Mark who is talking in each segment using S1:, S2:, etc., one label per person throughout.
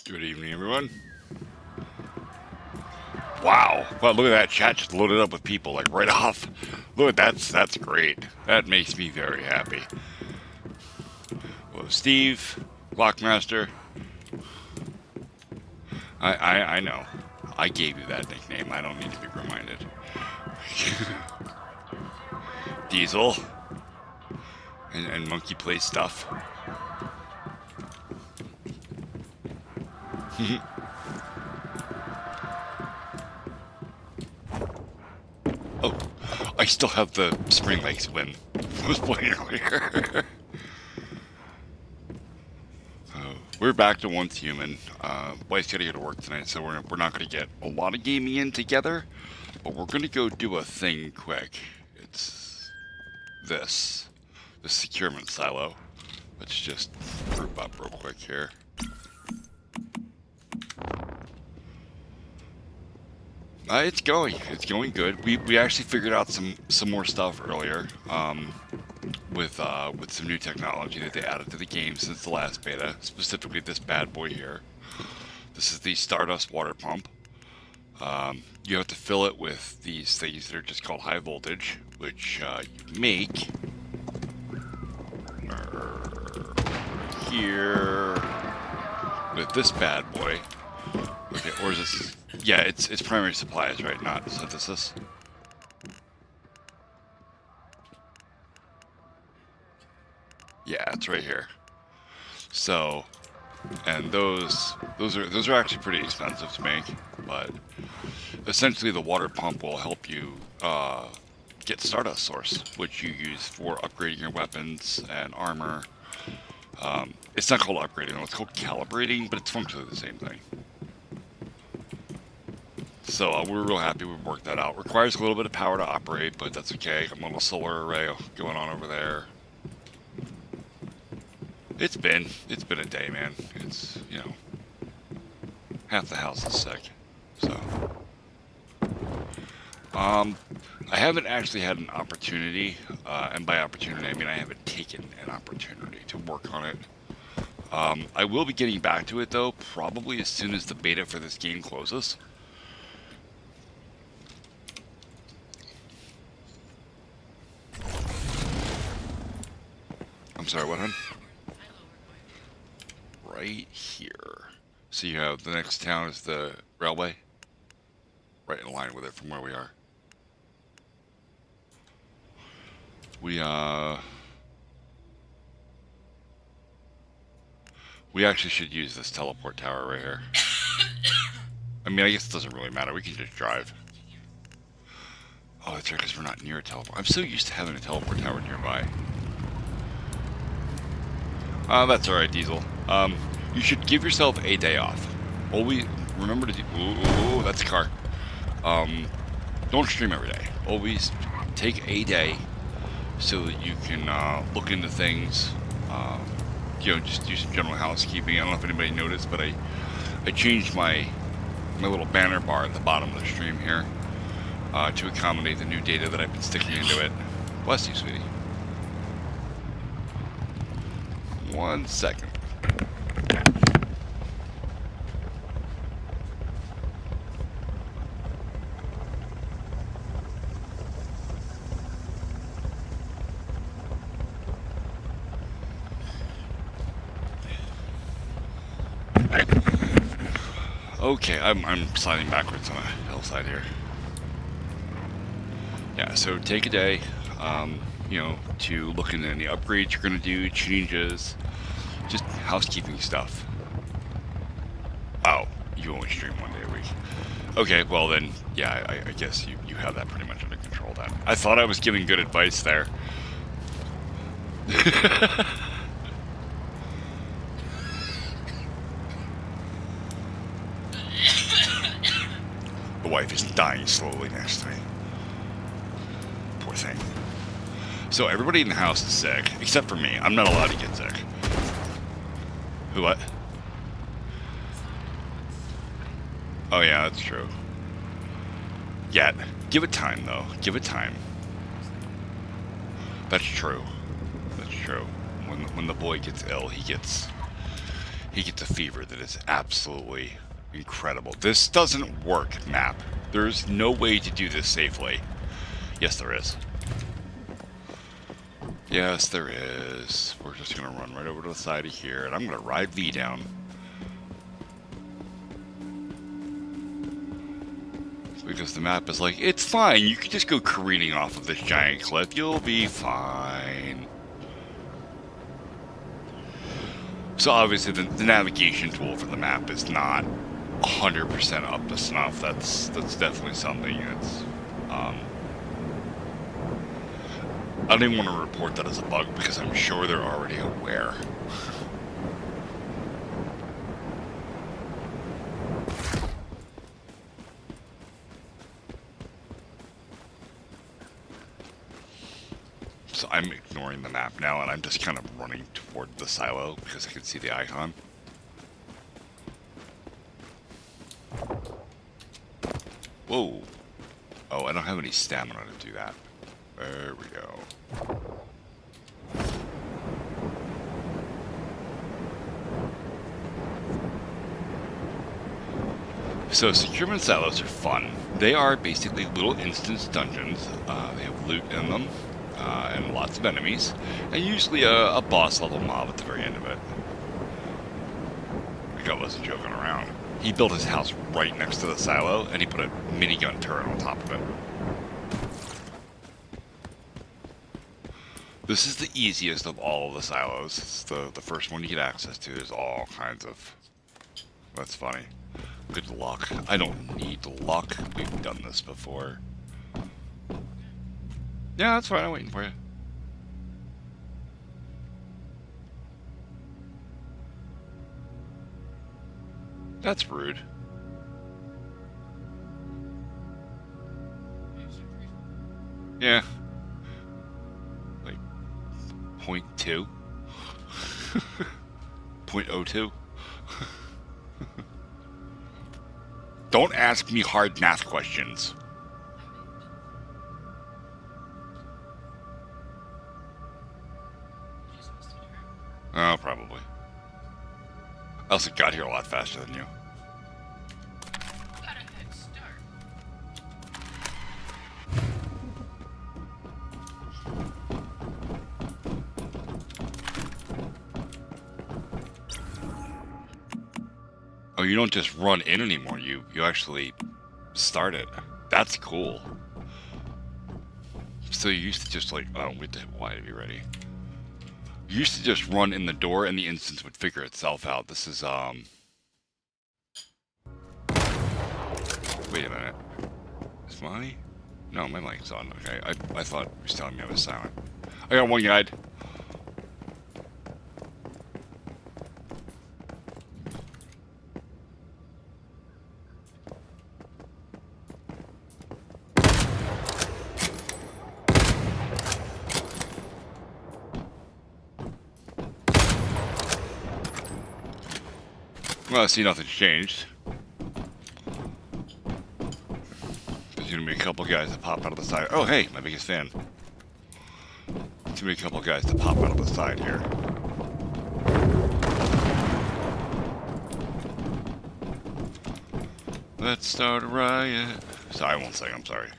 S1: Good evening, everyone. Wow. Well, look at that chat just loaded up with people, like right off. Look, that's great. That makes me very happy. Well, Steve, Lockmaster, I know. I gave you that nickname. I don't need to be reminded. Diesel. And Monkey Play stuff. Oh, I still have the Spring Lakes win. I was playing earlier. We're back to Once Human. Wife's gotta go to work tonight, so we're not gonna get a lot of gaming in together, but we're gonna go do a thing quick. It's this. The securement silo. Let's just group up real quick here. It's going good. We actually figured out some more stuff earlier, with some new technology that they added to the game since the last beta. Specifically, this bad boy here. This is the Stardust water pump. You have to fill it with these things that are just called high voltage, which you make here with this bad boy. Okay, or is this? Yeah, it's primary supplies, right? Not synthesis. Yeah, it's right here. So, and those are actually pretty expensive to make, but essentially the water pump will help you get Stardust Source, which you use for upgrading your weapons and armor. It's not called upgrading, it's called calibrating, but it's functionally the same thing. So we're real happy we worked that out. Requires a little bit of power to operate, but that's okay. Got a little solar array going on over there. It's been a day, man. It's, you know, half the house is sick. So I haven't actually had an opportunity, and by opportunity I mean I haven't taken an opportunity to work on it. I will be getting back to it though, probably as soon as the beta for this game closes. I'm sorry, what, hon? Right here. So you have the next town is the railway. Right in line with it from where we are. We actually should use this teleport tower right here. I mean, I guess it doesn't really matter. We can just drive. Oh, that's right, because we're not near a teleport. I'm so used to having a teleport tower nearby. That's alright, Diesel. You should give yourself a day off. Always remember to do... Ooh, that's a car. Don't stream every day. Always take a day so that you can look into things. You know, just do some general housekeeping. I don't know if anybody noticed, but I changed my little banner bar at the bottom of the stream here to accommodate the new data that I've been sticking into it. Bless you, sweetie. 1 second. Okay, I'm sliding backwards on a hillside here. Yeah, so take a day, you know, to look into any upgrades you're gonna do, changes, just housekeeping stuff. Oh, you only stream 1 day a week. Okay, well then, yeah, I guess you have that pretty much under control then. I thought I was giving good advice there. The wife is dying slowly next to me. Poor thing. So everybody in the house is sick, except for me. I'm not allowed to get sick. Who, what? Oh yeah, that's true. Yeah, give it time though. Give it time. That's true. That's true. When the boy gets ill, he gets he gets a fever that is absolutely incredible. This doesn't work, map. There's no way to do this safely. Yes, there is. Yes, there is. We're just going to run right over to the side of here, and I'm going to ride V down. Because the map is like, it's fine, you can just go careening off of this giant cliff, you'll be fine. So obviously the navigation tool for the map is not 100% up to snuff. That's definitely something that's, I don't even want to report that as a bug because I'm sure they're already aware. So I'm ignoring the map now, and I'm just kind of running toward the silo because I can see the icon. Whoa. Oh, I don't have any stamina to do that. There we go. So securement silos are fun. They are basically little instance dungeons. They have loot in them. And lots of enemies, and usually a boss level mob at the very end of it. The guy wasn't joking around. He built his house right next to the silo, and he put a minigun turret on top of it. This is the easiest of all of the silos. It's the first one you get access to. There's all kinds of... That's funny. Good luck. I don't need luck. We've done this before. Yeah, that's fine. I'm waiting for you. That's rude. Yeah. Like, 0.2? 0.02? Don't ask me hard math questions. Oh, probably. I also got here a lot faster than you.
S2: Got a head start.
S1: Oh, you don't just run in anymore. You actually start it. That's cool. So you used to just like, oh, wait to hit Y to be ready. You used to just run in the door and the instance would figure itself out. This is, wait a minute. Is my... No, my mic's on. Okay, I thought it was telling me I was silent. I got one guide. Well, I see nothing's changed. There's gonna be a couple guys that pop out of the side. Oh, hey, my biggest fan. There's gonna be a couple guys that pop out of the side here. Let's start a riot. Sorry, I won't sing, I'm sorry.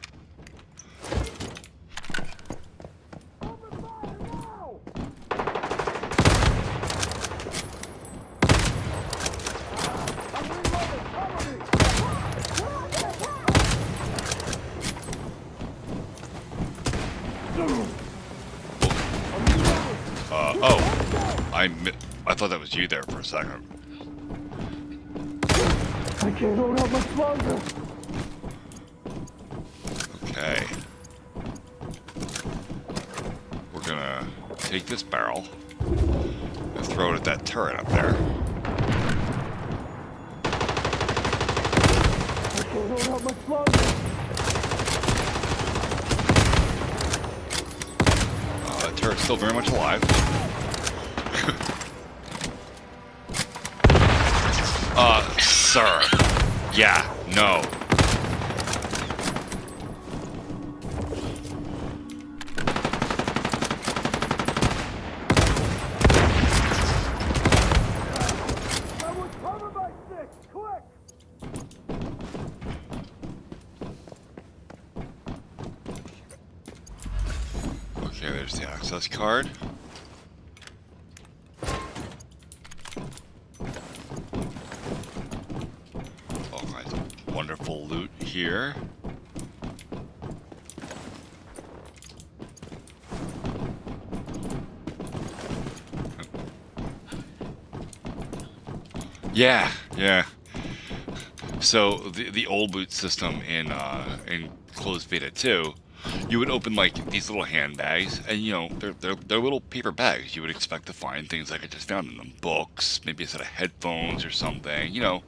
S1: I thought that was you there for a second.
S3: I can't hold out much longer.
S1: Okay. We're gonna take this barrel and throw it at that turret up there.
S3: I can't hold out much longer.
S1: That turret's still very much alive. Sir. Yeah, no. Okay, there's the access card. All kinds of wonderful loot here. Yeah, yeah. So the old boot system in closed beta 2, you would open like these little handbags, and you know they're little paper bags. You would expect to find things like I just found in them, books, maybe a set of headphones or something. You know,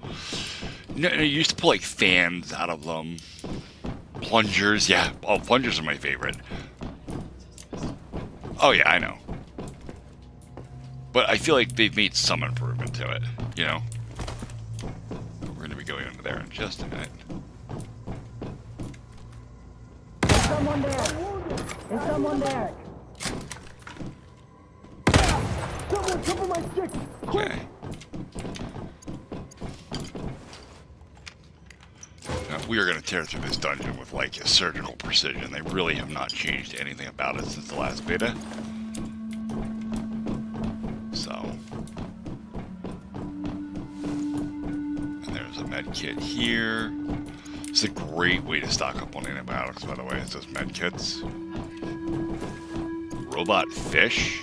S1: you used to pull like fans out of them, plungers. Yeah, oh, plungers are my favorite. Oh yeah, I know. But I feel like they've made some improvement to it. You know. We're going to be going under there in just a minute.
S3: There's someone there. There's someone there. Someone cover my stick. Quick.
S1: Okay. Now, we are going to tear through this dungeon with like a surgical precision. They really have not changed anything about it since the last beta. So. And there's a med kit here. It's a great way to stock up on antibiotics, by the way. It's those med kits. Robot fish.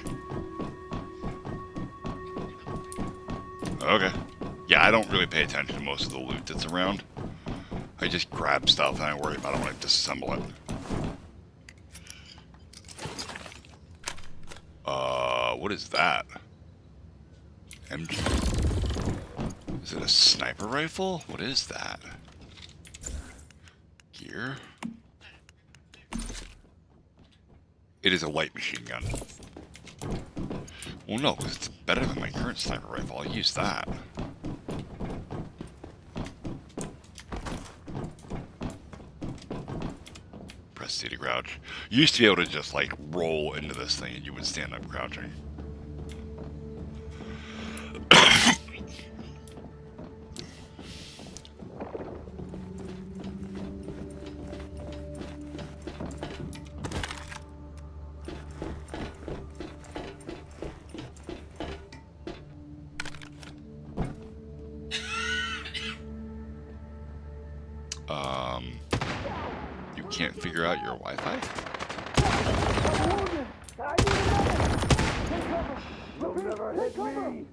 S1: Okay. Yeah, I don't really pay attention to most of the loot that's around. I just grab stuff and I worry about it when I disassemble it. What is that? MG. Is it a sniper rifle? What is that? Gear? It is a light machine gun. Well, no, because it's better than my current sniper rifle. I'll use that. Press C to crouch. You used to be able to just, like, roll into this thing and you would stand up crouching. You can't figure out your Wi-Fi?
S3: You'll never hit me.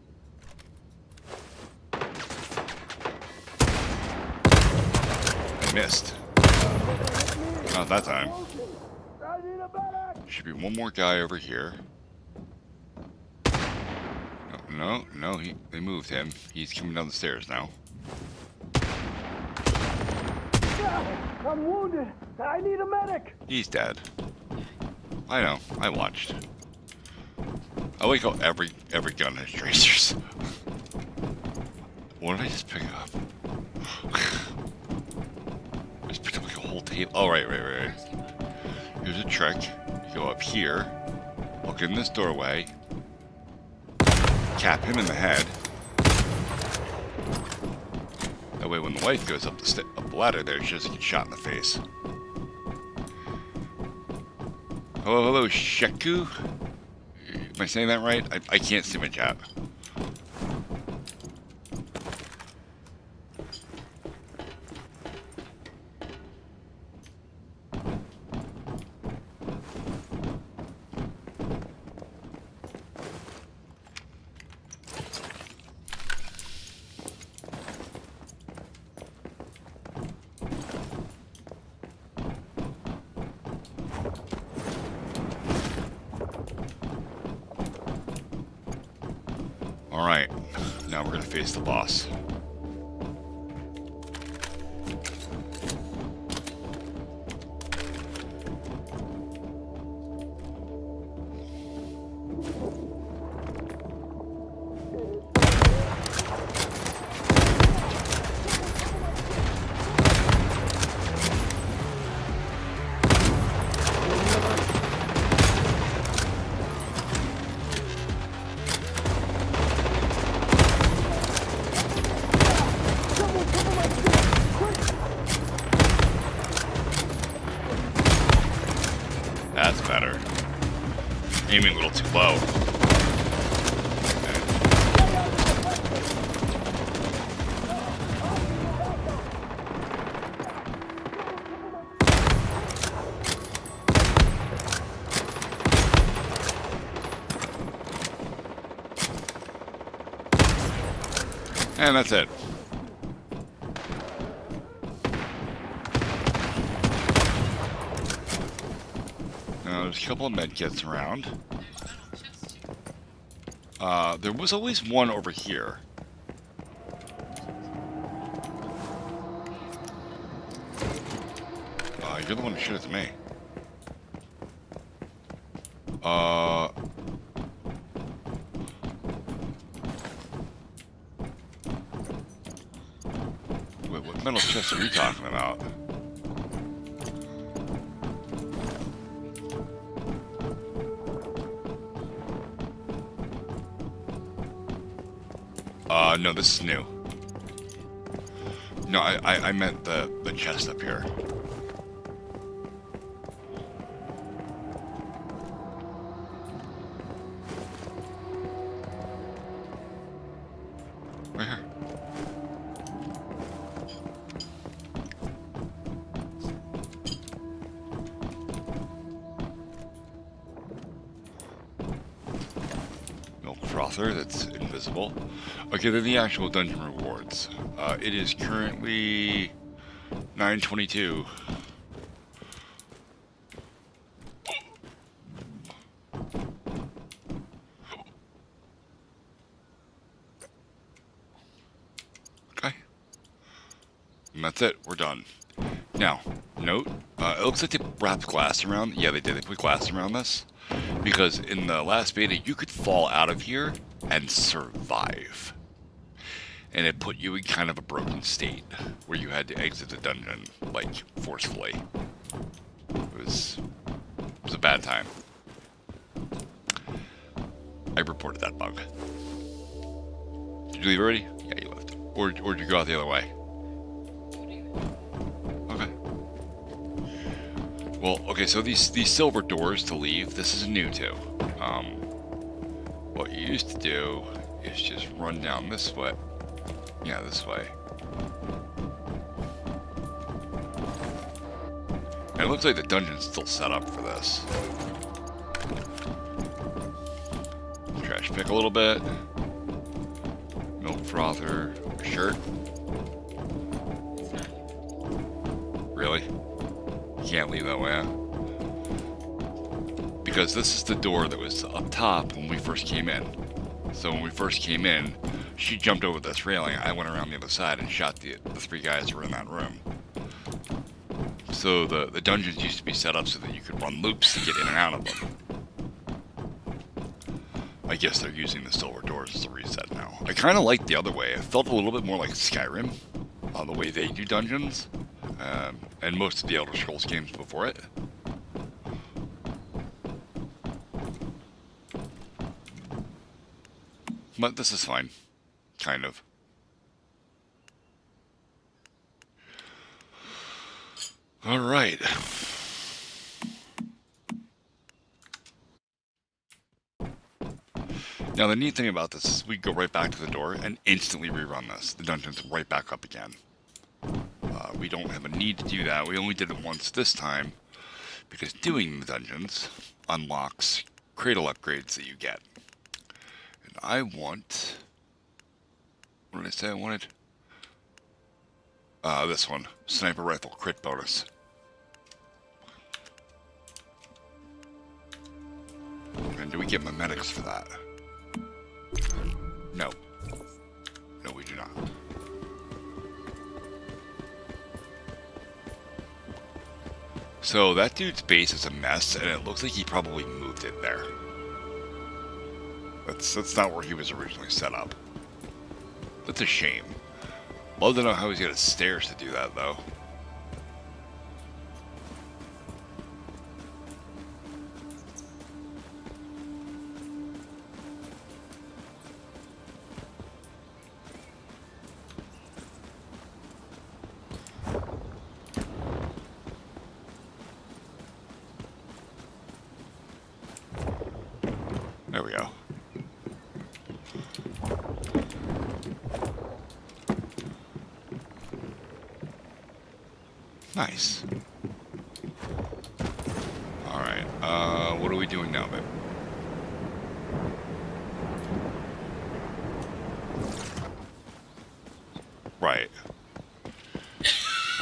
S1: I missed. Not that time. Should be one more guy over here. No, they moved him. He's coming down the stairs now.
S3: I'm wounded. I need a medic.
S1: He's dead. I know. I watched. I like how every gun has tracers. What did I just pick up? I just picked up like a whole table. Oh, right. Here's a trick. You go up here, look in this doorway, cap him in the head. That way when the wife goes up the ladder there, she doesn't get shot in the face. Hello, Sheku? Am I saying that right? I can't see my chat. Alright, now we're gonna face the boss. aiming a little too low. And that's it. Now, there's a couple of med kits around. There was always one over here. You're the one who shot at me. Wait, what metal chest are you talking about? No, this is new. No, I meant the chest up here. Right here. Milk frother that's invisible. Okay, they're the actual dungeon rewards. It is currently 9:22. Okay. And that's it. We're done. Now, note, it looks like they wrapped glass around. Yeah, they did. They put glass around this. Because in the last beta, you could fall out of here and survive. And it put you in kind of a broken state where you had to exit the dungeon, like, forcefully. It was a bad time. I reported that bug. Did you leave already? Yeah, you left. Or did you go out the other way? Okay. Well, okay, so these silver doors to leave, this is new too. What you used to do is just run down this way. Yeah, this way. And it looks like the dungeon's still set up for this. Trash pick a little bit. Milk frother. Shirt. Really? You can't leave that way, huh? Because this is the door that was up top when we first came in. So when we first came in, she jumped over this railing, I went around the other side and shot the three guys who were in that room. So the dungeons used to be set up so that you could run loops to get in and out of them. I guess they're using the silver doors as a reset now. I kind of liked the other way. It felt a little bit more like Skyrim, the way they do dungeons, and most of the Elder Scrolls games before it. But this is fine. Kind of. Alright. Now the neat thing about this is we go right back to the door and instantly rerun this. The dungeon's right back up again. We don't have a need to do that. We only did it once this time because doing the dungeons unlocks cradle upgrades that you get. And I want... What did I say I wanted? This one. Sniper rifle crit bonus. And do we get memetics for that? No. No, we do not. So that dude's base is a mess, and it looks like he probably moved it there. That's not where he was originally set up. That's a shame. Love to know how he's got his stairs to do that, though. Nice. Alright, what are we doing now, babe? Right.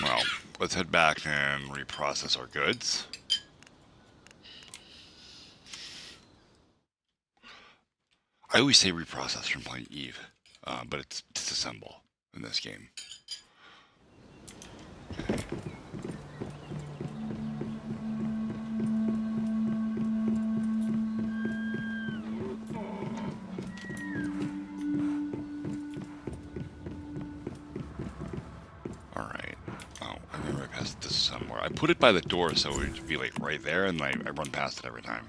S1: Well, let's head back and reprocess our goods. I always say reprocess from playing Eve, but it's disassemble in this game. Okay. Alright. Oh, I remember I passed this somewhere. I put it by the door so it would be like right there, and I run past it every time.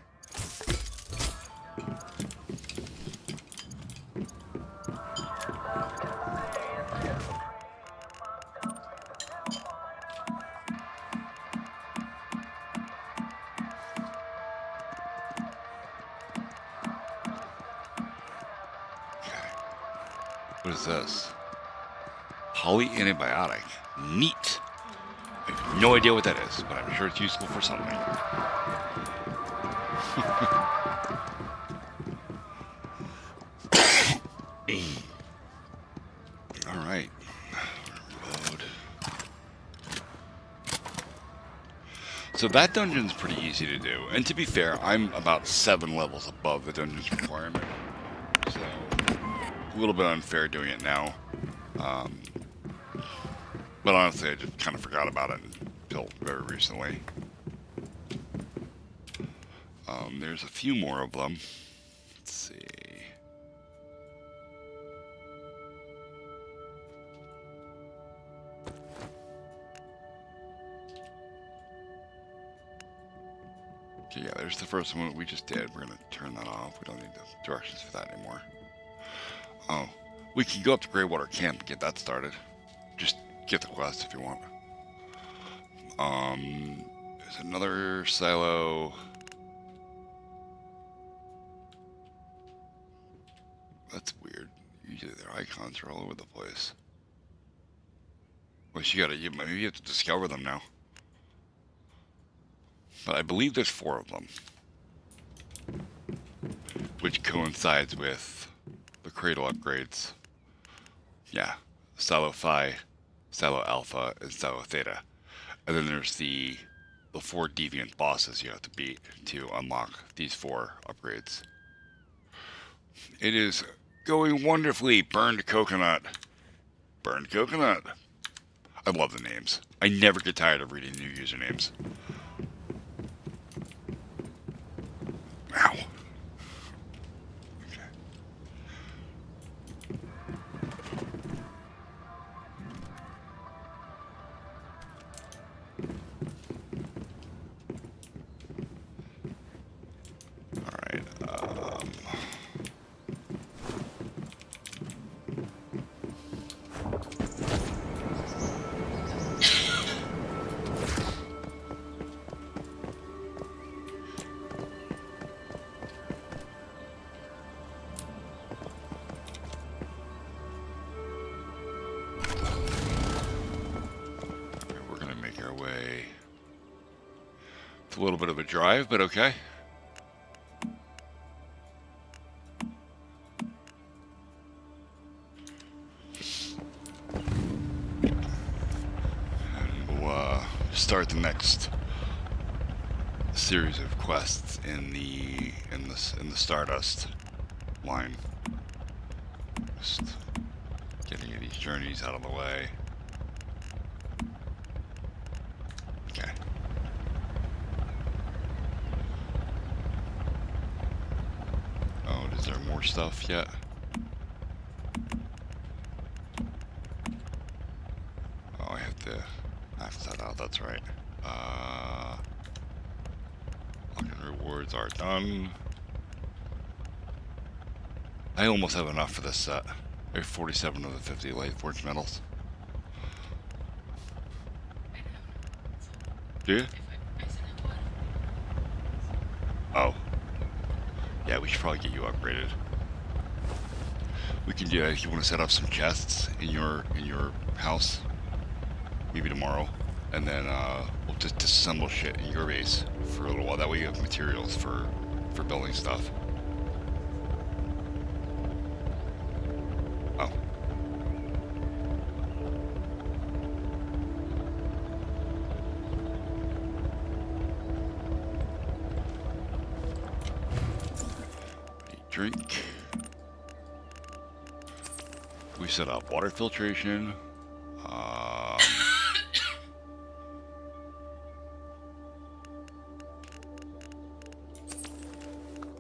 S1: What is this? Polyantibiotic. Neat. I have no idea what that is, but I'm sure it's useful for something. Alright. Reload. So that dungeon's pretty easy to do. And to be fair, I'm about 7 levels above the dungeon's requirement. So a little bit unfair doing it now. But honestly, I just kind of forgot about it until very recently. There's a few more of them. Let's see. Okay, yeah, there's the first one we just did. We're going to turn that off. We don't need the directions for that anymore. Oh, we can go up to Greywater Camp and get that started. Just get the quest if you want. There's another silo. That's weird. Usually their icons are all over the place. Well, maybe you have to discover them now. But I believe there's 4 of them. Which coincides with the cradle upgrades. Yeah. Silo Phi, Silo Alpha, and Silo Theta. And then there's the 4 deviant bosses you have to beat to unlock these 4 upgrades. It is going wonderfully. Burned Coconut. Burned Coconut. I love the names. I never get tired of reading new usernames. Ow. It's a little bit of a drive, but okay. And we'll start the next series of quests in the Stardust line. Just getting these journeys out of the way. Okay. Oh, is there more stuff yet? Oh, I have to max that out, that's right. Login rewards are done. I almost have enough for this set. I have 47 of the 50 Light Forge medals. Do you? Oh. Yeah, we should probably get you upgraded. We can do that if you want to set up some chests in your house. Maybe tomorrow. and then we'll just disassemble shit in your base for a little while. That way you have materials for building stuff. Oh. Drink. We set up water filtration.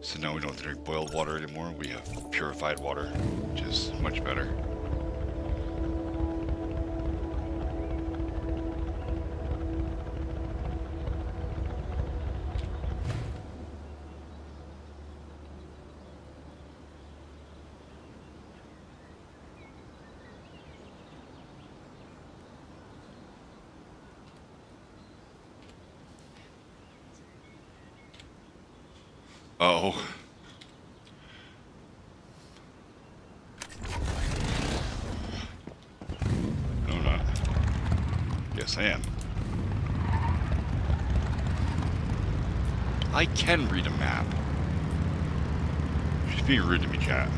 S1: So now we don't have to drink boiled water anymore. We have purified water, which is much better. Oh. No, not. Yes, I am. I can read a map. She's being rude to me, chat.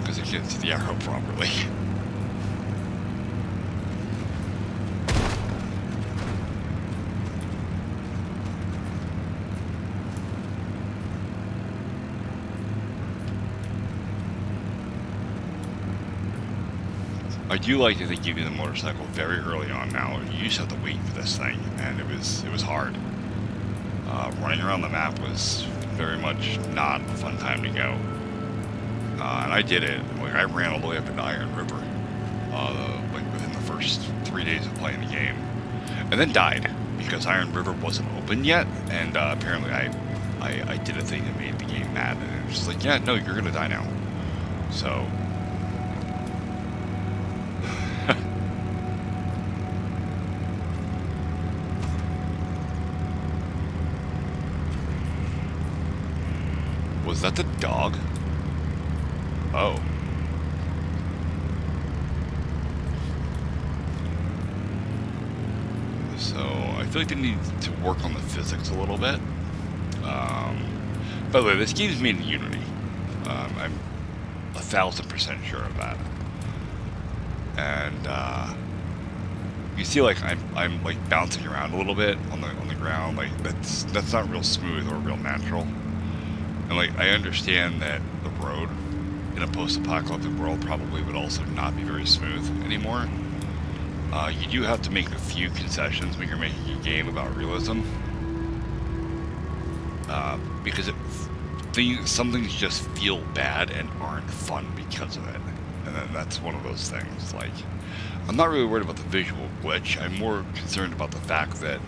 S1: Because I can't see the arrow properly. I do like that they give you the motorcycle very early on now. You used to have to wait for this thing, and it was hard. Running around the map was very much not a fun time to go. And I did it. Like, I ran all the way up into Iron River, like within the first 3 days of playing the game, and then died because Iron River wasn't open yet. And apparently, I did a thing that made the game mad, and it was just like, yeah, no, you're gonna die now. So. Was that the dog? Oh. So, I feel like they need to work on the physics a little bit. By the way, this game's made in Unity. I'm 1000% sure of that. And, you see, like, I'm like bouncing around a little bit on the ground. Like, that's not real smooth or real natural. And like, I understand that the road in a post-apocalyptic world probably would also not be very smooth anymore. You do have to make a few concessions when you're making a game about realism. Because some things just feel bad and aren't fun because of it. And then that's one of those things. Like, I'm not really worried about the visual glitch. I'm more concerned about the fact that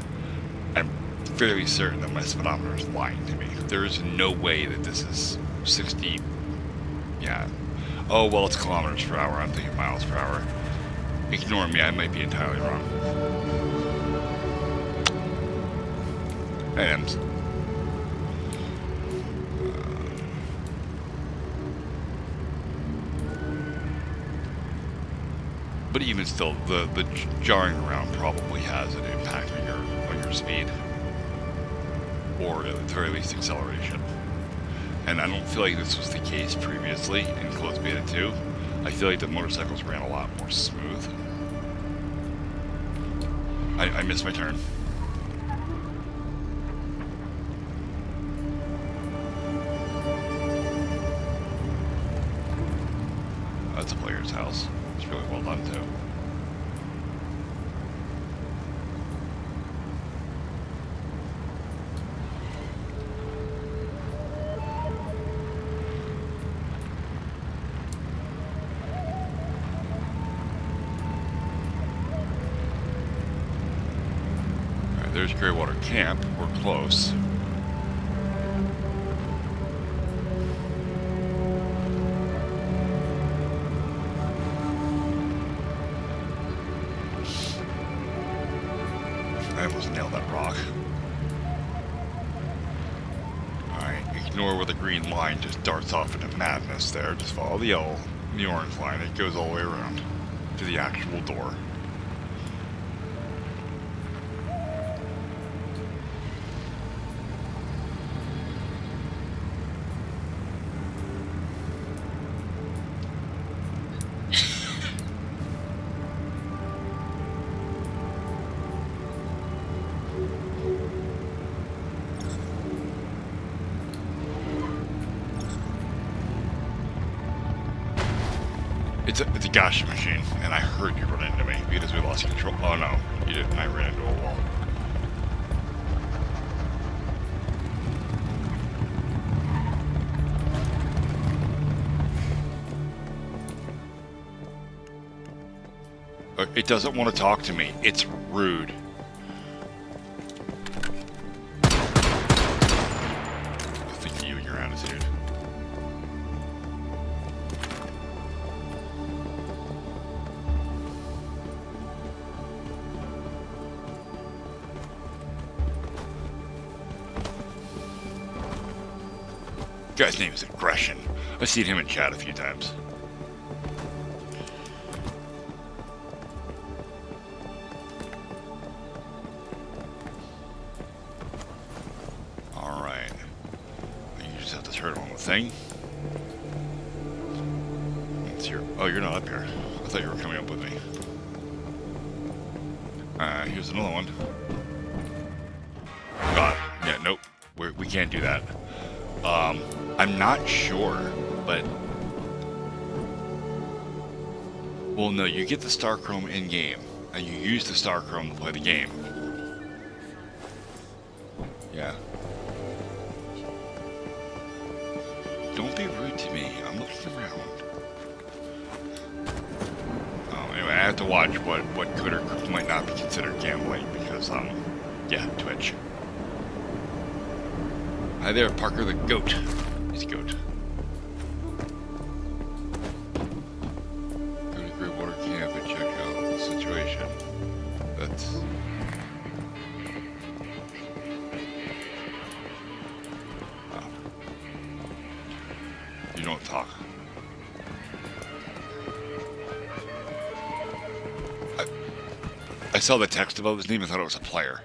S1: I'm fairly certain that my speedometer is lying to me. There is no way that this is 60. Yeah. Oh, well, it's kilometers per hour. I'm thinking miles per hour. Ignore me. I might be entirely wrong. And but even still, the jarring around probably has an impact on your speed. Or at the very least acceleration. And I don't feel like this was the case previously in Closed Beta 2. I feel like the motorcycles ran a lot more smooth. I missed my turn. That's a player's house. It's really well done too. There's Greywater Camp. We're close. I almost nailed that rock. Alright, ignore where the green line just darts off into madness there. Just follow the yellow. The orange line. It goes all the way around to the actual door. It's a gash machine, and I heard you run into me because we lost control. Oh no, you didn't. I ran into a wall. It doesn't want to talk to me. It's rude. I think of you and your attitude. Guy's name is Aggression. I've seen him in chat a few times. Alright. You just have to turn on the thing. It's your... Oh, you're not up here. I thought you were coming up with me. Here's another one. God. Yeah, nope. We can't do that. I'm not sure, but... Well, no, you get the Star Chrome in-game, and you use the Star Chrome to play the game. Yeah. Don't be rude to me. I'm looking around. Anyway, I have to watch what could or might not be considered gambling, because, yeah, Twitch. Hi there, Parker the goat. He's a goat. Go to Great Water Camp and check out the situation. That's... Oh. You don't talk. I saw the text above his name and thought it was a player.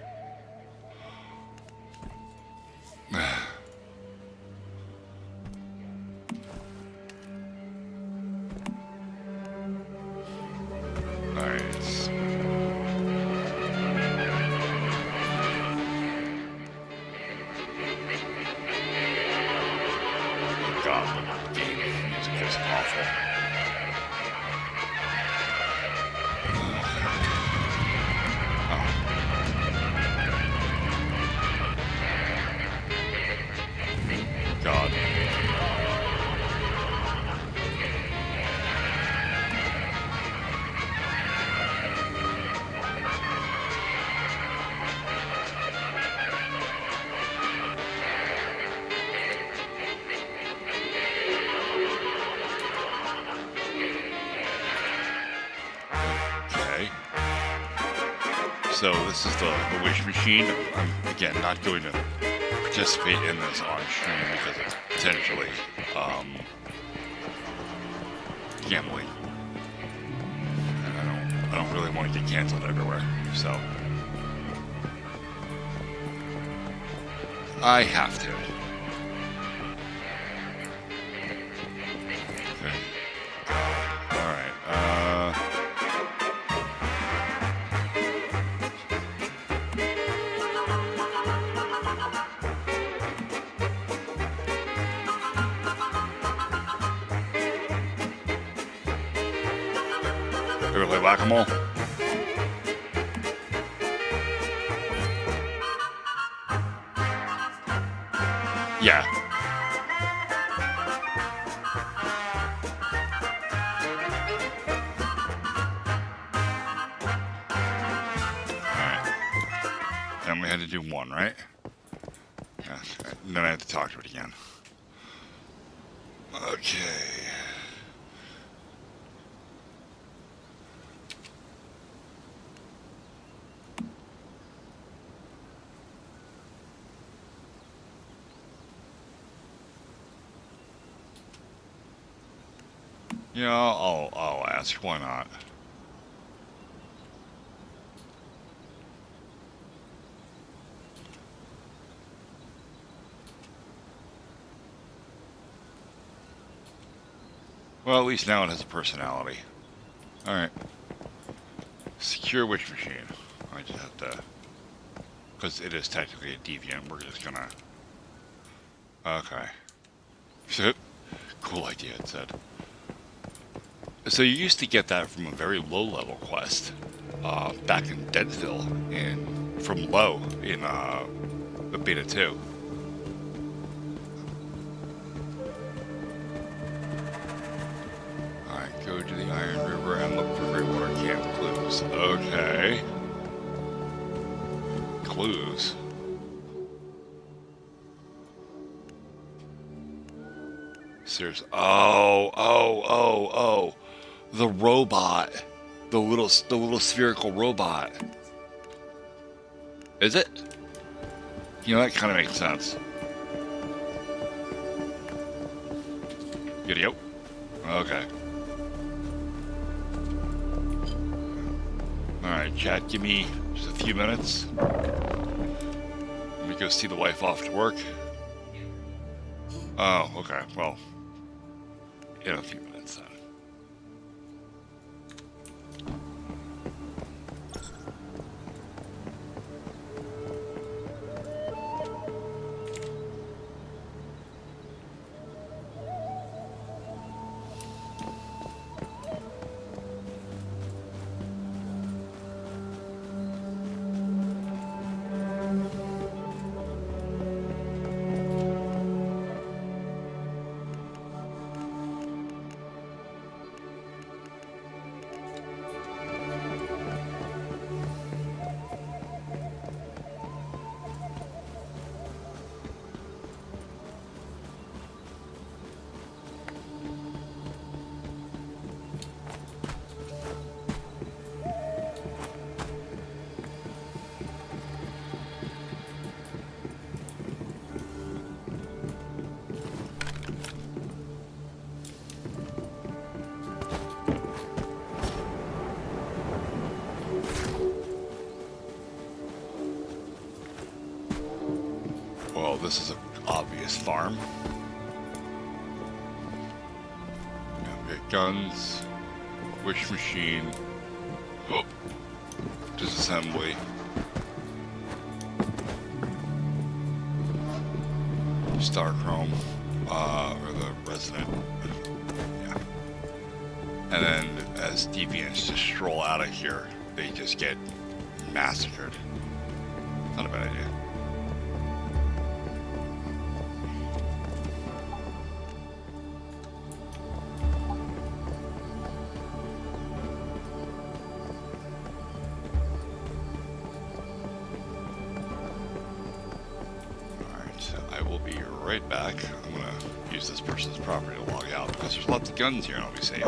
S1: So this is the wish machine. I'm, again, not going to participate in this on stream because it's potentially gambling. And I don't really want to get canceled everywhere. So I have to. Okay. All right. Ever play whack-a-mole? Yeah. Alright. Then we had to do one, right? Yeah. And then I had to talk to it again. Okay. Yeah, I'll ask. Why not? Well, at least now it has a personality. Alright. Secure which machine? I just have to... Because it is technically a deviant, we're just gonna... Okay. Cool idea, it said. So you used to get that from a very low-level quest. Back in Deadsville, from low in the Beta 2. Alright, go to the Iron River and look for Greywater Camp clues. Okay. Clues. Seriously. Oh. The robot. The little spherical robot. Is it? You know, that kind of makes sense. Giddy-o. Okay. Alright, chat, give me just a few minutes. Let me go see the wife off to work. Oh, okay, well, in a few minutes then. Well, this is an obvious farm. We got guns, wish machine, oh, disassembly. Star Chrome, or the resident. Yeah. And then as deviants just stroll out of here, they just get massacred. Not a bad idea. Right back. I'm gonna use this person's property to log out because there's lots of guns here and I'll be safe.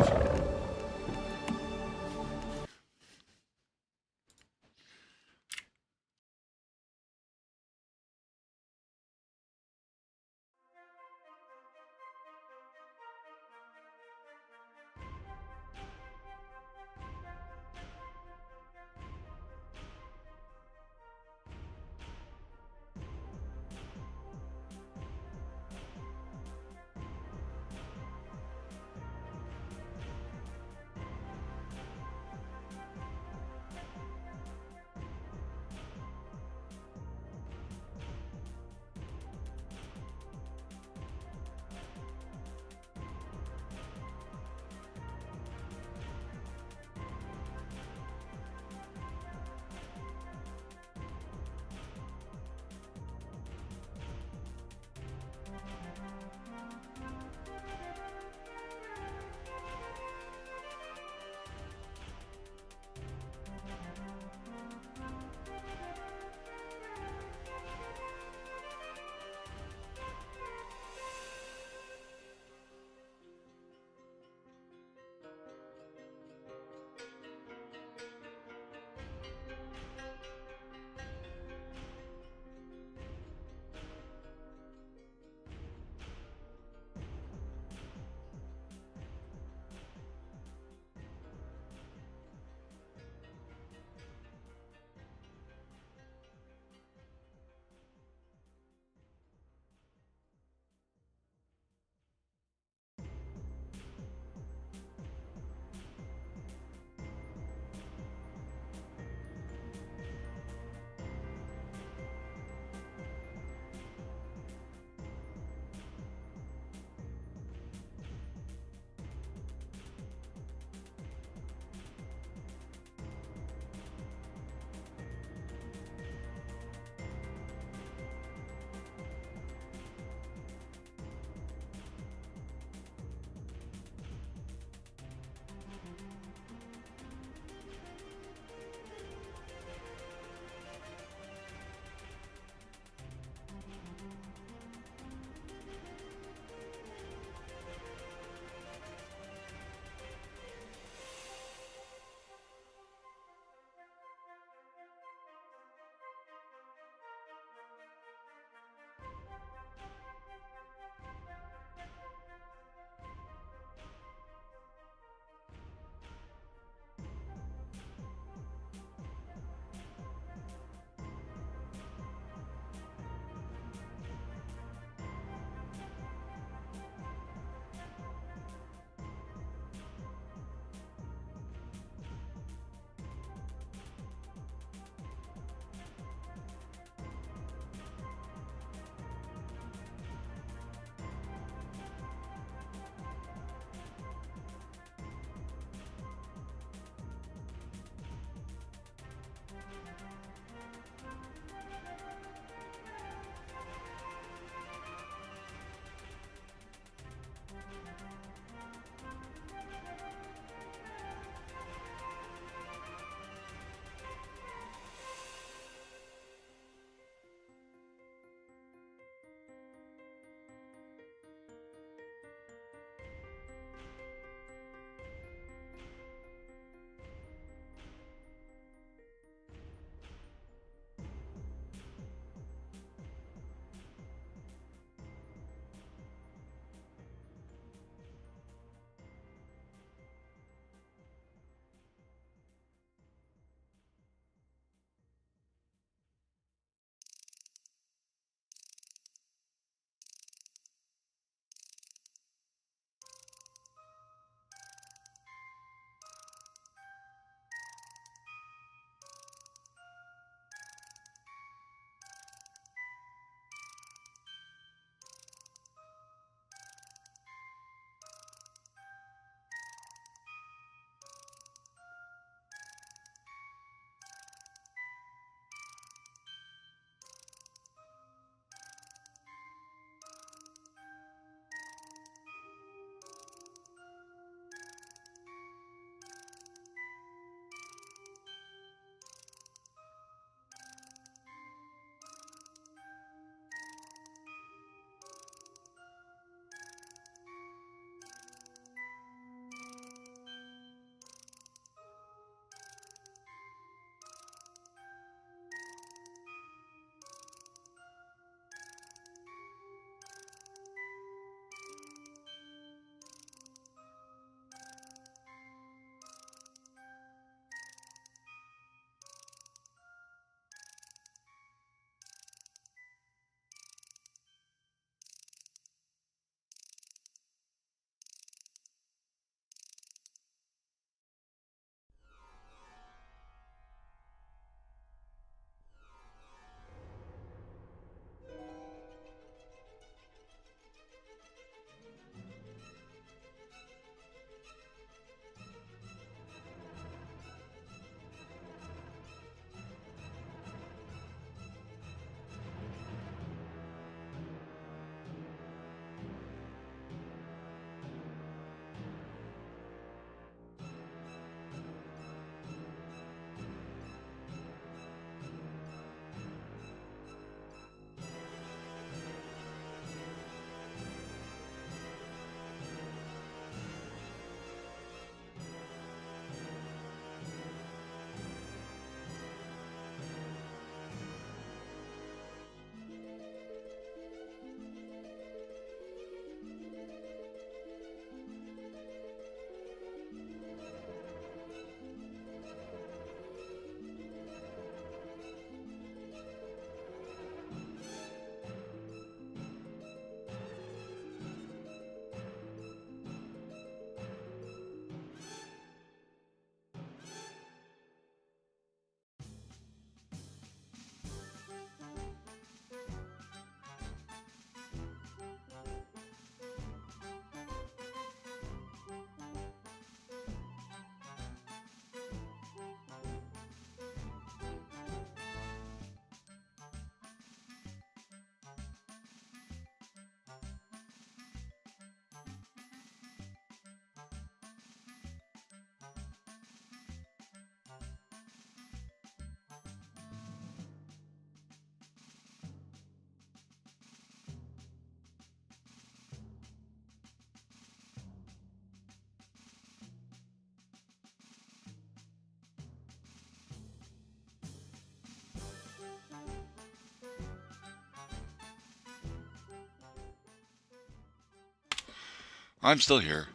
S1: I'm still here.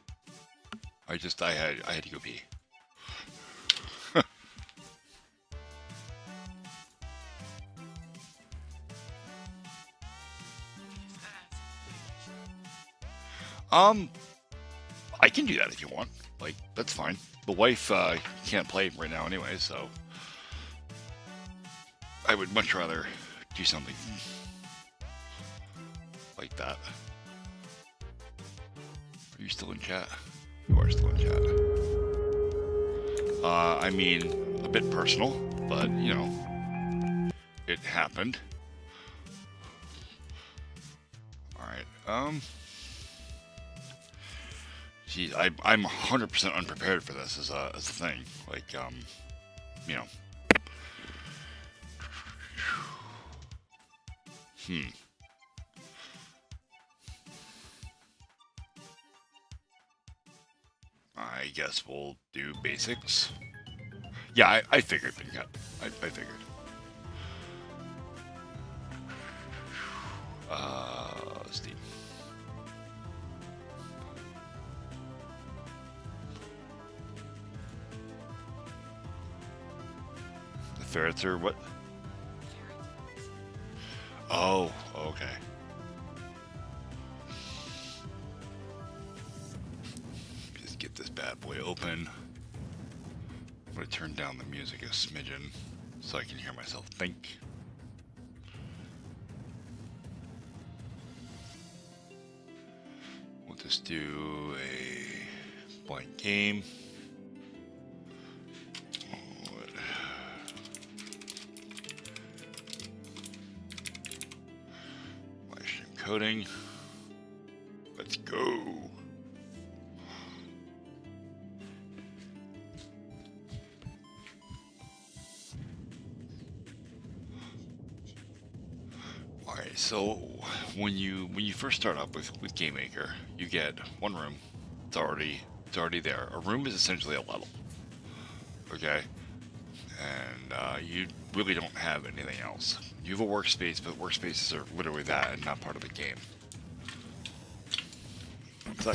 S1: I had to go pee. I can do that if you want. Like, that's fine. The wife can't play right now anyway, so I would much rather do something like that. Are you still in chat? You are still in chat. I mean, a bit personal, but, you know, it happened. Alright, geez, I'm 100% unprepared for this as a thing. Like, you know. I guess we'll do basics. Yeah, I figured, I figured. Steam. The ferrets are what? Oh, okay. Just get this bad boy open. I'm gonna turn down the music a smidgen so I can hear myself think. We'll just do a blank game. Coding. Let's go. All right. So when you first start up with GameMaker, you get one room. It's already there. A room is essentially a level. Okay. And you really don't have anything else. You have a workspace, but workspaces are literally that and not part of the game. So,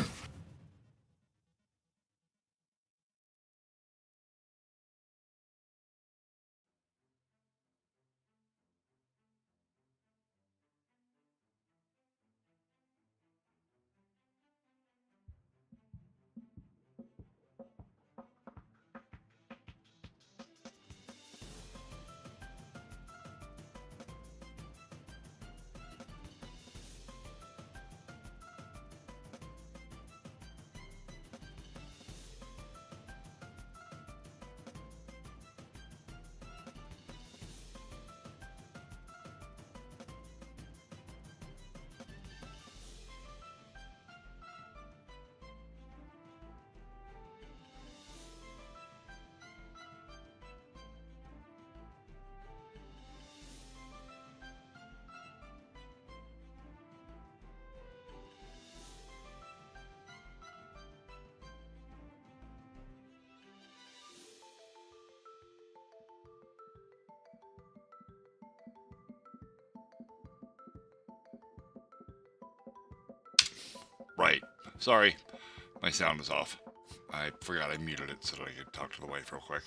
S1: right. Sorry, my sound is off. I forgot I muted it so that I could talk to the wife real quick.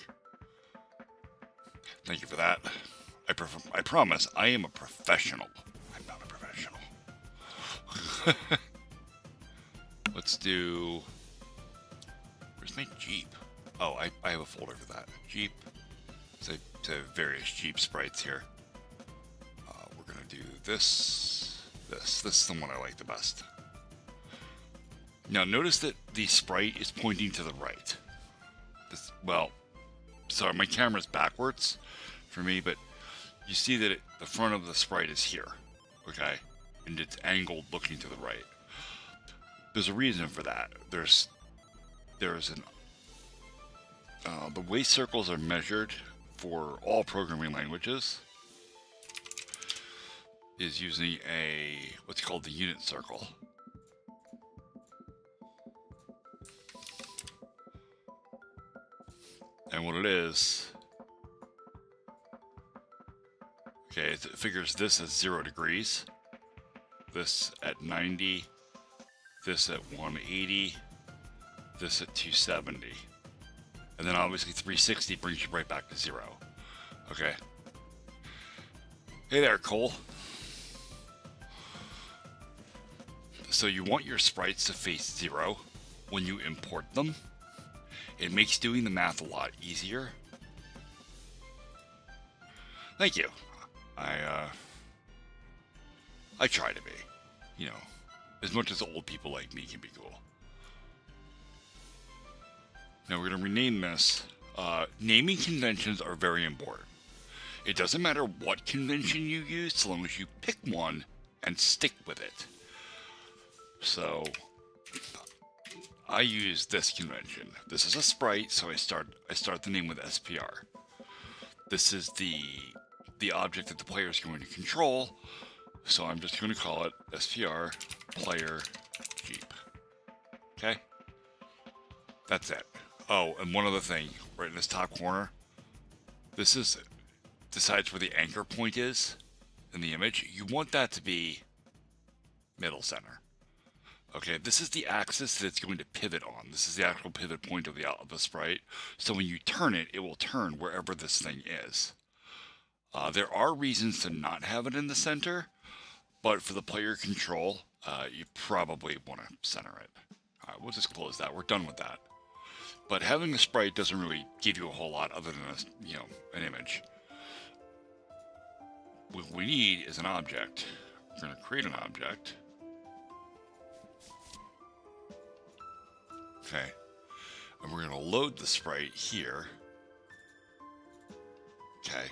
S1: Thank you for that. I promise I am a professional. I'm not a professional. Let's do... Where's my Jeep? Oh, I have a folder for that. Jeep. So various Jeep sprites here. We're gonna do this. This is the one I like the best. Now notice that the sprite is pointing to the right. Well, sorry, my camera's backwards for me, but you see that the front of the sprite is here, okay? And it's angled looking to the right. There's a reason for that. There's an... the way circles are measured for all programming languages is using what's called the unit circle. And what it is, okay, it figures this as 0 degrees, this at 90, this at 180, this at 270. And then obviously 360 brings you right back to 0. Okay. Hey there, Cole. So you want your sprites to face 0 when you import them. It makes doing the math a lot easier. Thank you. I try to be, you know, as much as old people like me can be cool. Now we're going to rename this. Naming conventions are very important. It doesn't matter what convention you use, so long as you pick one and stick with it. So I use this convention. This is a sprite, so I start the name with SPR. This is the object that the player is going to control, so I'm just going to call it SPR player Jeep. Okay? That's it. Oh, and one other thing, right in this top corner, this decides where the anchor point is in the image. You want that to be middle center. Okay, this is the axis that it's going to pivot on. This is the actual pivot point of the sprite. So when you turn it, it will turn wherever this thing is. There are reasons to not have it in the center, but for the player control, you probably want to center it. All right, we'll just close that. We're done with that. But having the sprite doesn't really give you a whole lot other than an image. What we need is an object. We're going to create an object. Okay. And we're going to load the sprite here. Okay.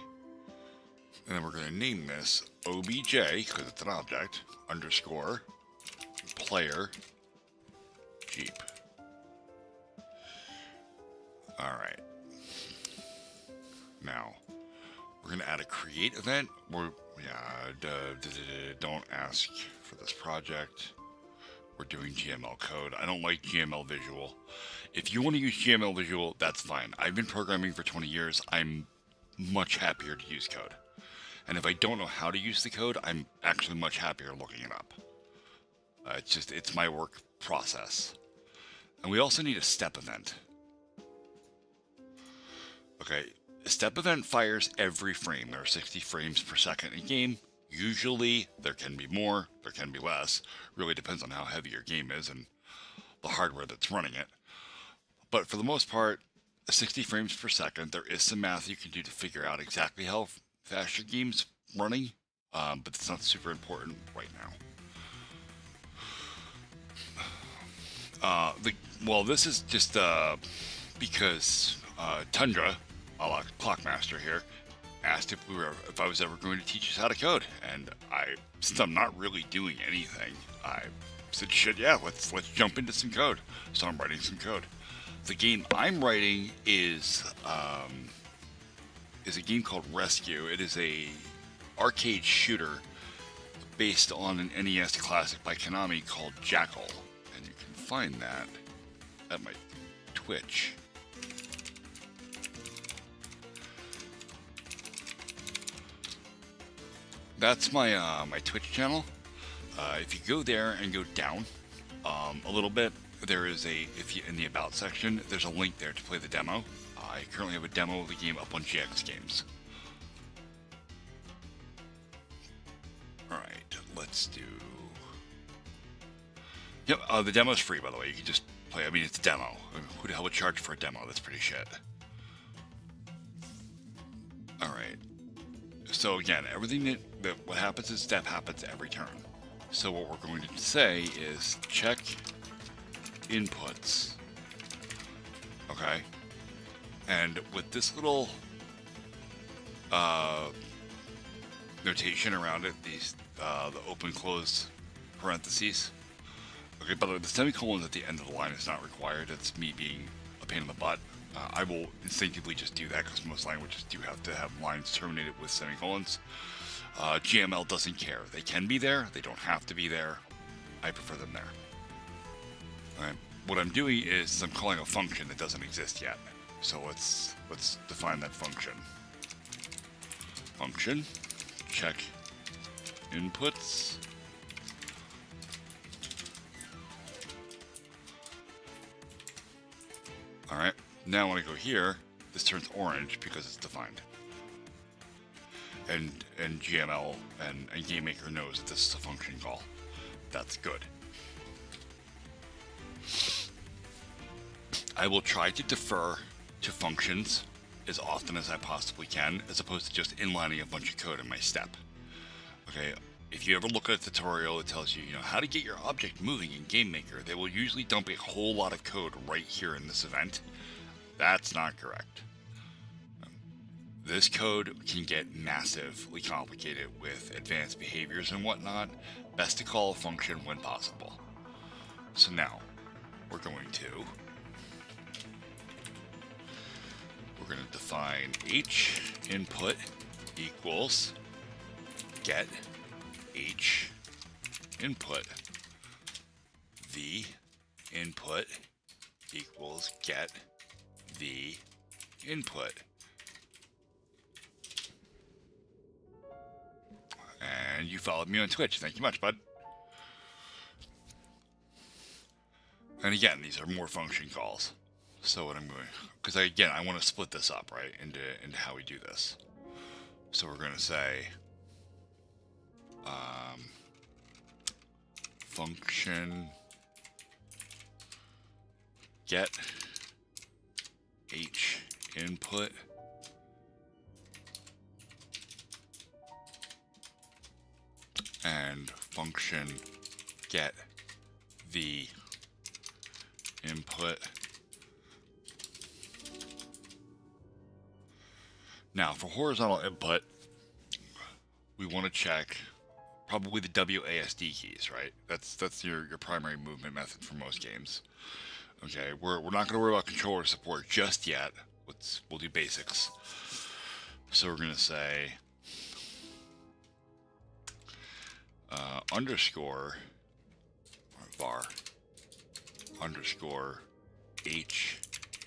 S1: And then we're going to name this obj, because it's an object, underscore player Jeep. Alright. Now, we're going to add a create event. Don't ask for this project. We're doing GML code. I don't like GML visual. If you want to use GML visual, that's fine. I've been programming for 20 years. I'm much happier to use code. And if I don't know how to use the code, I'm actually much happier looking it up. It's my work process. And we also need a step event. Okay, a step event fires every frame. There are 60 frames per second in a game. Usually, there can be more, there can be less. Really depends on how heavy your game is and the hardware that's running it. But for the most part, 60 frames per second, there is some math you can do to figure out exactly how fast your game's running, but it's not super important right now. This is just because Tundra, a la Clockmaster here, asked if I was ever going to teach us how to code, and since I'm not really doing anything, I said, shit, yeah, let's jump into some code. So I'm writing some code. The game I'm writing is a game called Rescue. It is a arcade shooter based on an NES classic by Konami called Jackal, and you can find that at my Twitch. That's my my Twitch channel. If you go there and go down a little bit, there is in the About section, there's a link there to play the demo. I currently have a demo of the game up on GX Games. Alright, let's do... Yep, the demo's free, by the way. You can just play. I mean, it's a demo. I mean, who the hell would charge for a demo? That's pretty shit. Alright. So again, everything what happens is step happens every turn. So what we're going to say is check inputs. Okay. And with this little notation around it, the open close parentheses. Okay, by the way, the semicolon at the end of the line is not required. It's me being a pain in the butt. I will instinctively just do that because most languages do have to have lines terminated with semicolons. GML doesn't care. They can be there. They don't have to be there. I prefer them there. Alright. What I'm doing is I'm calling a function that doesn't exist yet. So let's define that function. Function, check inputs. Now when I go here, this turns orange because it's defined. And GML and GameMaker knows that this is a function call. That's good. I will try to defer to functions as often as I possibly can, as opposed to just inlining a bunch of code in my step. Okay, if you ever look at a tutorial that tells you, how to get your object moving in GameMaker, they will usually dump a whole lot of code right here in this event. That's not correct. This code can get massively complicated with advanced behaviors and whatnot. Best to call a function when possible. So now, we're going to define h input equals get h input. V input equals get v input. And you followed me on Twitch. Thank you much, bud. And again, these are more function calls. So what I'm going, because I want to split this up, right, into how we do this. So we're going to say function get h input and function get v input. Now for horizontal input, we want to check probably the WASD keys, right? That's your primary movement method for most games. Okay, we're not going to worry about controller support just yet. We'll do basics. So we're going to say underscore var underscore h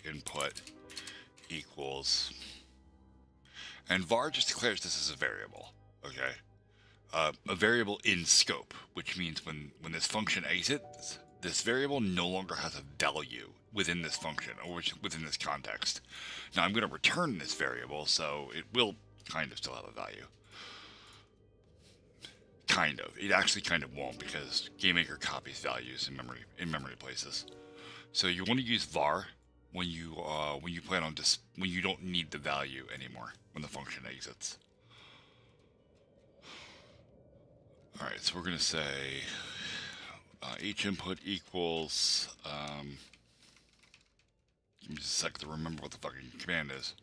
S1: input equals, and var just declares this as a variable, okay? A variable in scope, which means when this function exits, this variable no longer has a value within this function, or within this context. Now I'm going to return this variable, so it will kind of still have a value. Kind of. It actually kind of won't, because GameMaker copies values in memory places. So you want to use var when you plan on when you don't need the value anymore when the function exits. All right, so we're going to say h input equals. Give me just a sec to remember what the fucking command is.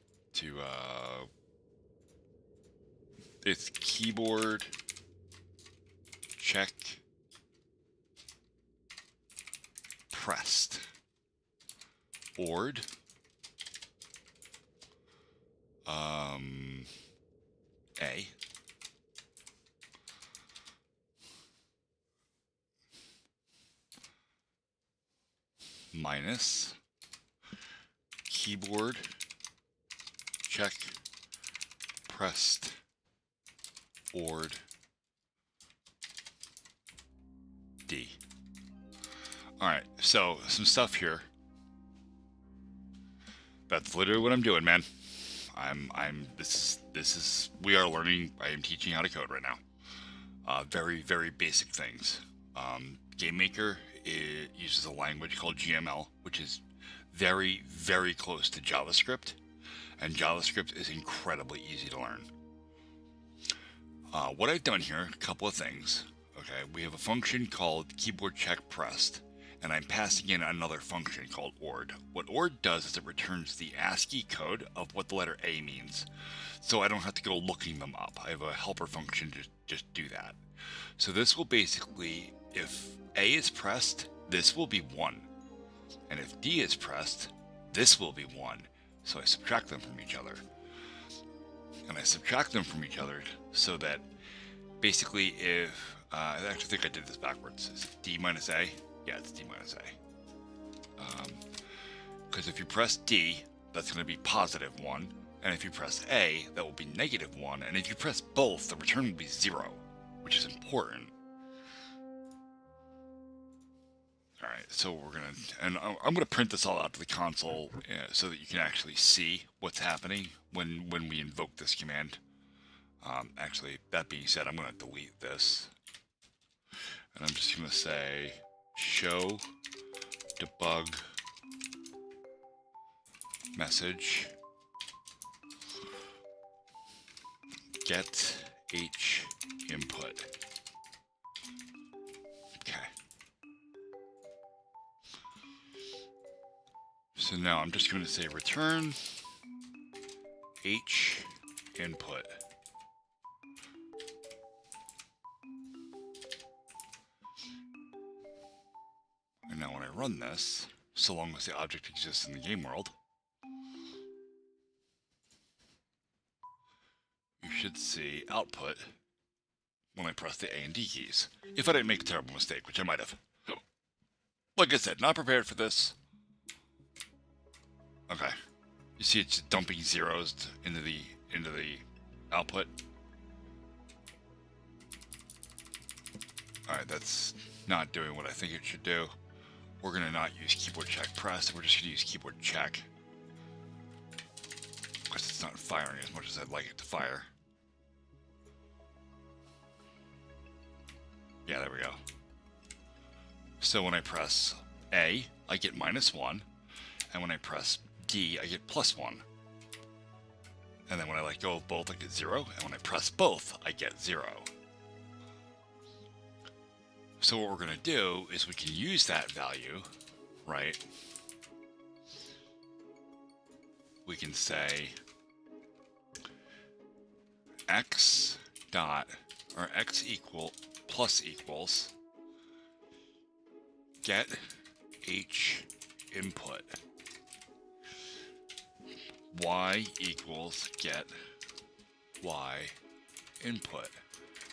S1: It's keyboard check pressed ord a minus keyboard check pressed ord D. All right, so some stuff here. That's literally what I'm doing, man. This is we are learning. I am teaching how to code right now. Very, very basic things. GameMaker uses a language called GML, which is very, very close to JavaScript, and JavaScript is incredibly easy to learn. What I've done here, a couple of things. Okay, we have a function called keyboard check pressed, and I'm passing in another function called ord. What ord does is it returns the ASCII code of what the letter A means, so I don't have to go looking them up. I have a helper function to just do that. So this will basically, if A is pressed, this will be 1, and if D is pressed, this will be 1. So I subtract them from each other, and I subtract them from each other so that basically if I actually think I did this backwards. Is it D minus A? Yeah, it's D minus A. Because if you press D, that's going to be positive 1. And if you press A, that will be negative 1. And if you press both, the return will be 0, which is important. All right, so we're gonna, and I'm gonna print this all out to the console so that you can actually see what's happening when we invoke this command. Actually, that being said, I'm gonna delete this, and I'm just gonna say show debug message get h input. Okay. So now I'm just going to say return h input. And now when I run this, so long as the object exists in the game world, you should see output when I press the A and D keys. If I didn't make a terrible mistake, which I might have. Like I said, not prepared for this. Okay. You see it's dumping zeros into the output. Alright, that's not doing what I think it should do. We're going to not use keyboard check press, we're just going to use keyboard check. Because it's not firing as much as I'd like it to fire. Yeah, there we go. So when I press A, I get -1. And when I press D, I get +1. And then when I let go of both, I get 0. And when I press both, I get 0. So what we're going to do is we can use that value, right? We can say x dot, or x equal plus equals get h input. Y equals get y input.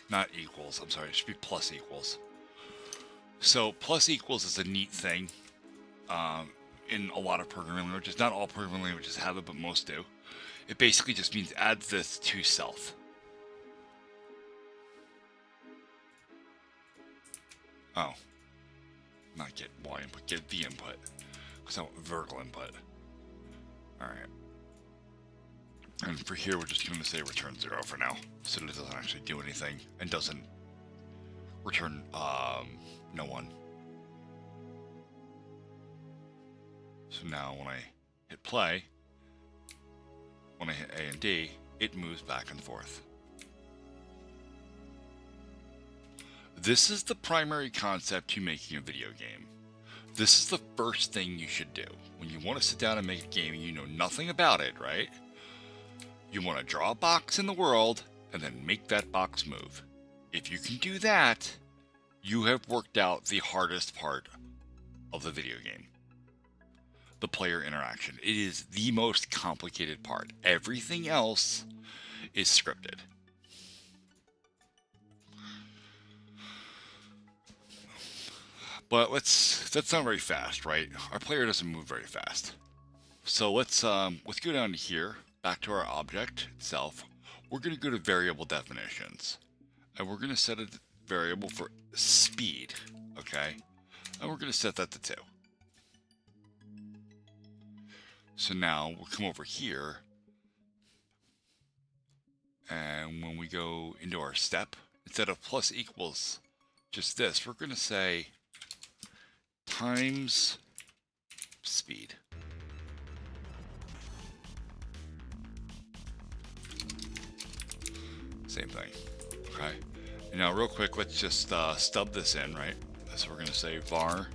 S1: Not equals, I'm sorry, it should be plus equals. So plus equals is a neat thing in a lot of programming languages. Not all programming languages have it, but most do. It basically just means add this to self. Oh. Not get y input, get v input. Because I want vertical input. Alright. And for here, we're just going to say return 0 for now. So that it doesn't actually do anything and doesn't return no one. So now when I hit play, when I hit A and D, it moves back and forth. This is the primary concept to making a video game. This is the first thing you should do. When you want to sit down and make a game and you know nothing about it, right? You want to draw a box in the world and then make that box move. If you can do that, you have worked out the hardest part of the video game. The player interaction. It is the most complicated part. Everything else is scripted. But that's not very fast, right? Our player doesn't move very fast. So let's go down to here, back to our object itself. We're going to go to variable definitions. And we're going to set a variable for speed, okay? And we're going to set that to 2. So now we'll come over here. And when we go into our step, instead of plus equals just this, we're going to say times speed. Same thing. Okay. And now real quick, let's just stub this in, right? So we're going to say var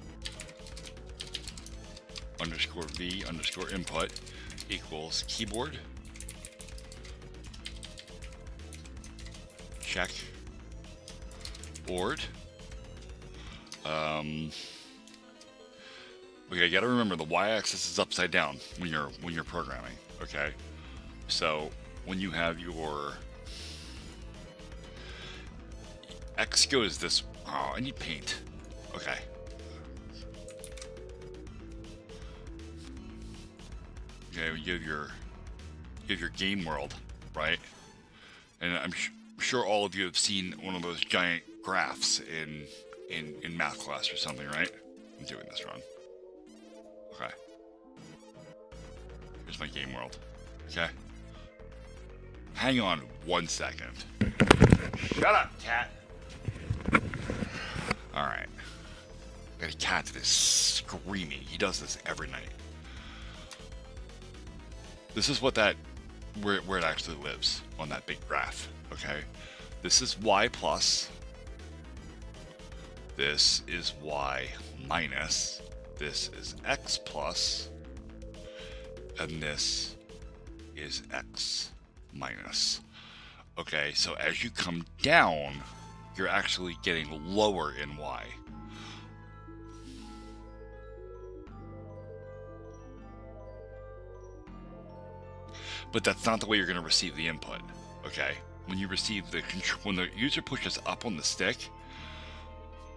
S1: underscore v underscore input equals keyboard check board. We gotta remember the y-axis is upside down when you're programming. Okay, so when you have your x goes this. Oh, I need paint. Okay. Okay, you have your game world, right? And I'm sure all of you have seen one of those giant graphs in math class or something, right? I'm doing this wrong. Okay. Here's my game world. Okay. Hang on 1 second. Shut up, cat. Alright. Got a cat that is screaming. He does this every night. This is what that, where it actually lives on that big graph. Okay. This is y plus. This is y minus. This is x plus. And this is x minus. Okay, so as you come down, you're actually getting lower in y. But that's not the way you're going to receive the input. Okay, when you receive the when the user pushes up on the stick.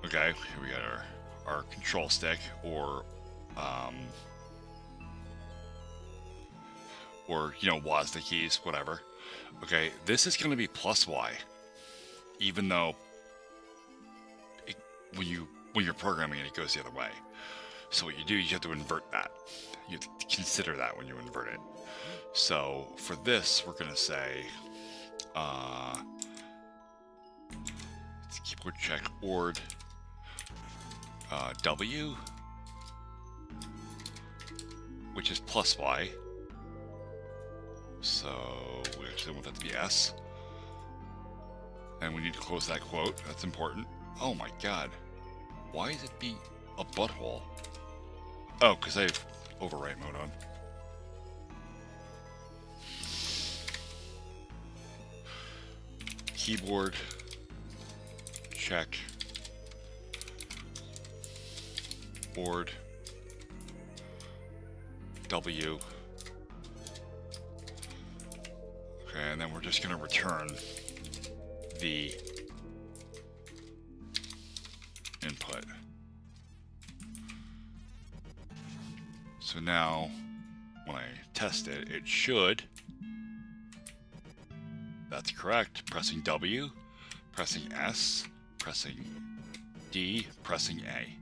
S1: Okay, here we got our control stick, or you know, WASD keys, whatever. Okay, this is going to be plus y, even though when you're programming it goes the other way. So what you do, you have to invert that. You have to consider that when you invert it. So for this, we're going to say, let's keyboard check ord W, which is plus y. So we actually want that to be S. And we need to close that quote. That's important. Oh my god. Why is it be a butthole? Oh, because I have overwrite mode on. Keyboard check ord W. Okay, and then we're just going to return the input. So now, when I test it, it should. That's correct. Pressing W, pressing S, pressing D, pressing A.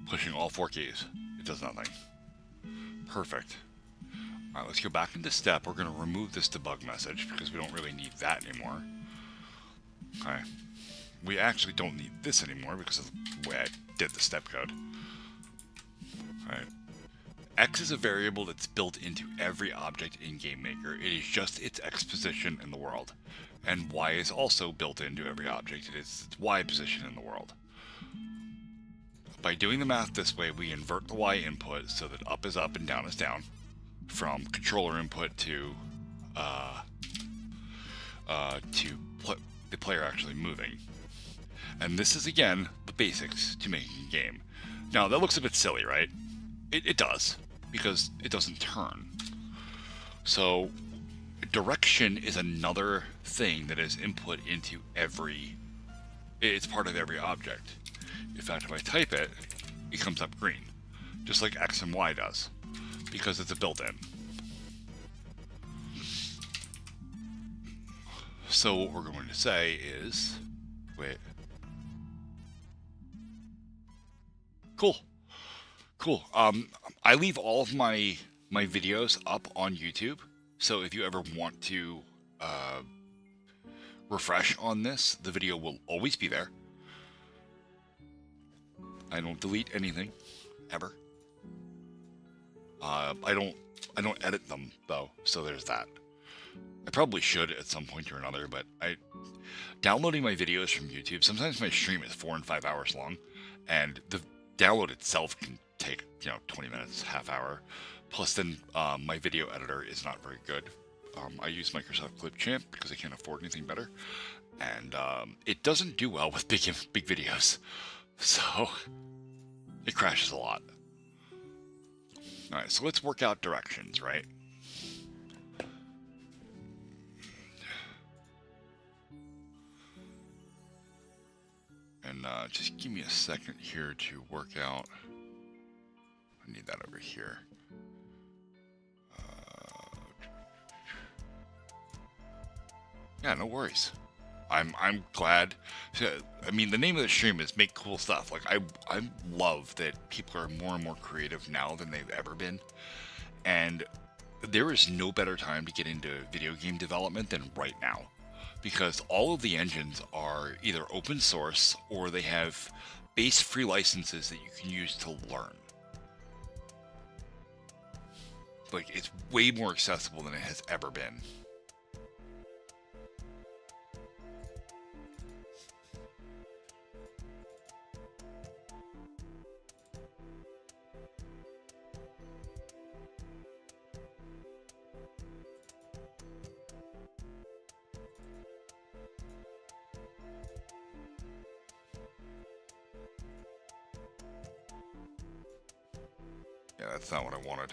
S1: Pushing all 4 keys. It does nothing. Perfect. Alright, let's go back into step. We're going to remove this debug message because we don't really need that anymore. Okay. We actually don't need this anymore because of the way I did the step code. Alright. X is a variable that's built into every object in GameMaker. It is just its X position in the world. And Y is also built into every object. It is its Y position in the world. By doing the math this way, we invert the Y input so that up is up and down is down, from controller input to the player actually moving. And this is, again, the basics to making a game. Now, that looks a bit silly, right? It does, because it doesn't turn. So, direction is another thing that is input into every... It's part of every object. In fact, if I type it, it comes up green, just like X and Y does, because it's a built-in. So what we're going to say is, wait, cool. I leave all of my videos up on YouTube, so if you ever want to refresh on this, the video will always be there. I don't delete anything, ever. I don't edit them though, so there's that. I probably should at some point or another, but downloading my videos from YouTube, sometimes my stream is 4 and 5 hours long, and the download itself can take, 20 minutes, half hour. Plus then, my video editor is not very good. I use Microsoft Clipchamp because I can't afford anything better, and it doesn't do well with big videos, so it crashes a lot. All right, so let's work out directions, right? And just give me a second here to work out. I need that over here. Yeah, no worries. I'm glad. I mean, the name of the stream is Make Cool Stuff. Like I love that people are more and more creative now than they've ever been, and there is no better time to get into video game development than right now, because all of the engines are either open source or they have base free licenses that you can use to learn. Like, it's way more accessible than it has ever been. Yeah, that's not what I wanted.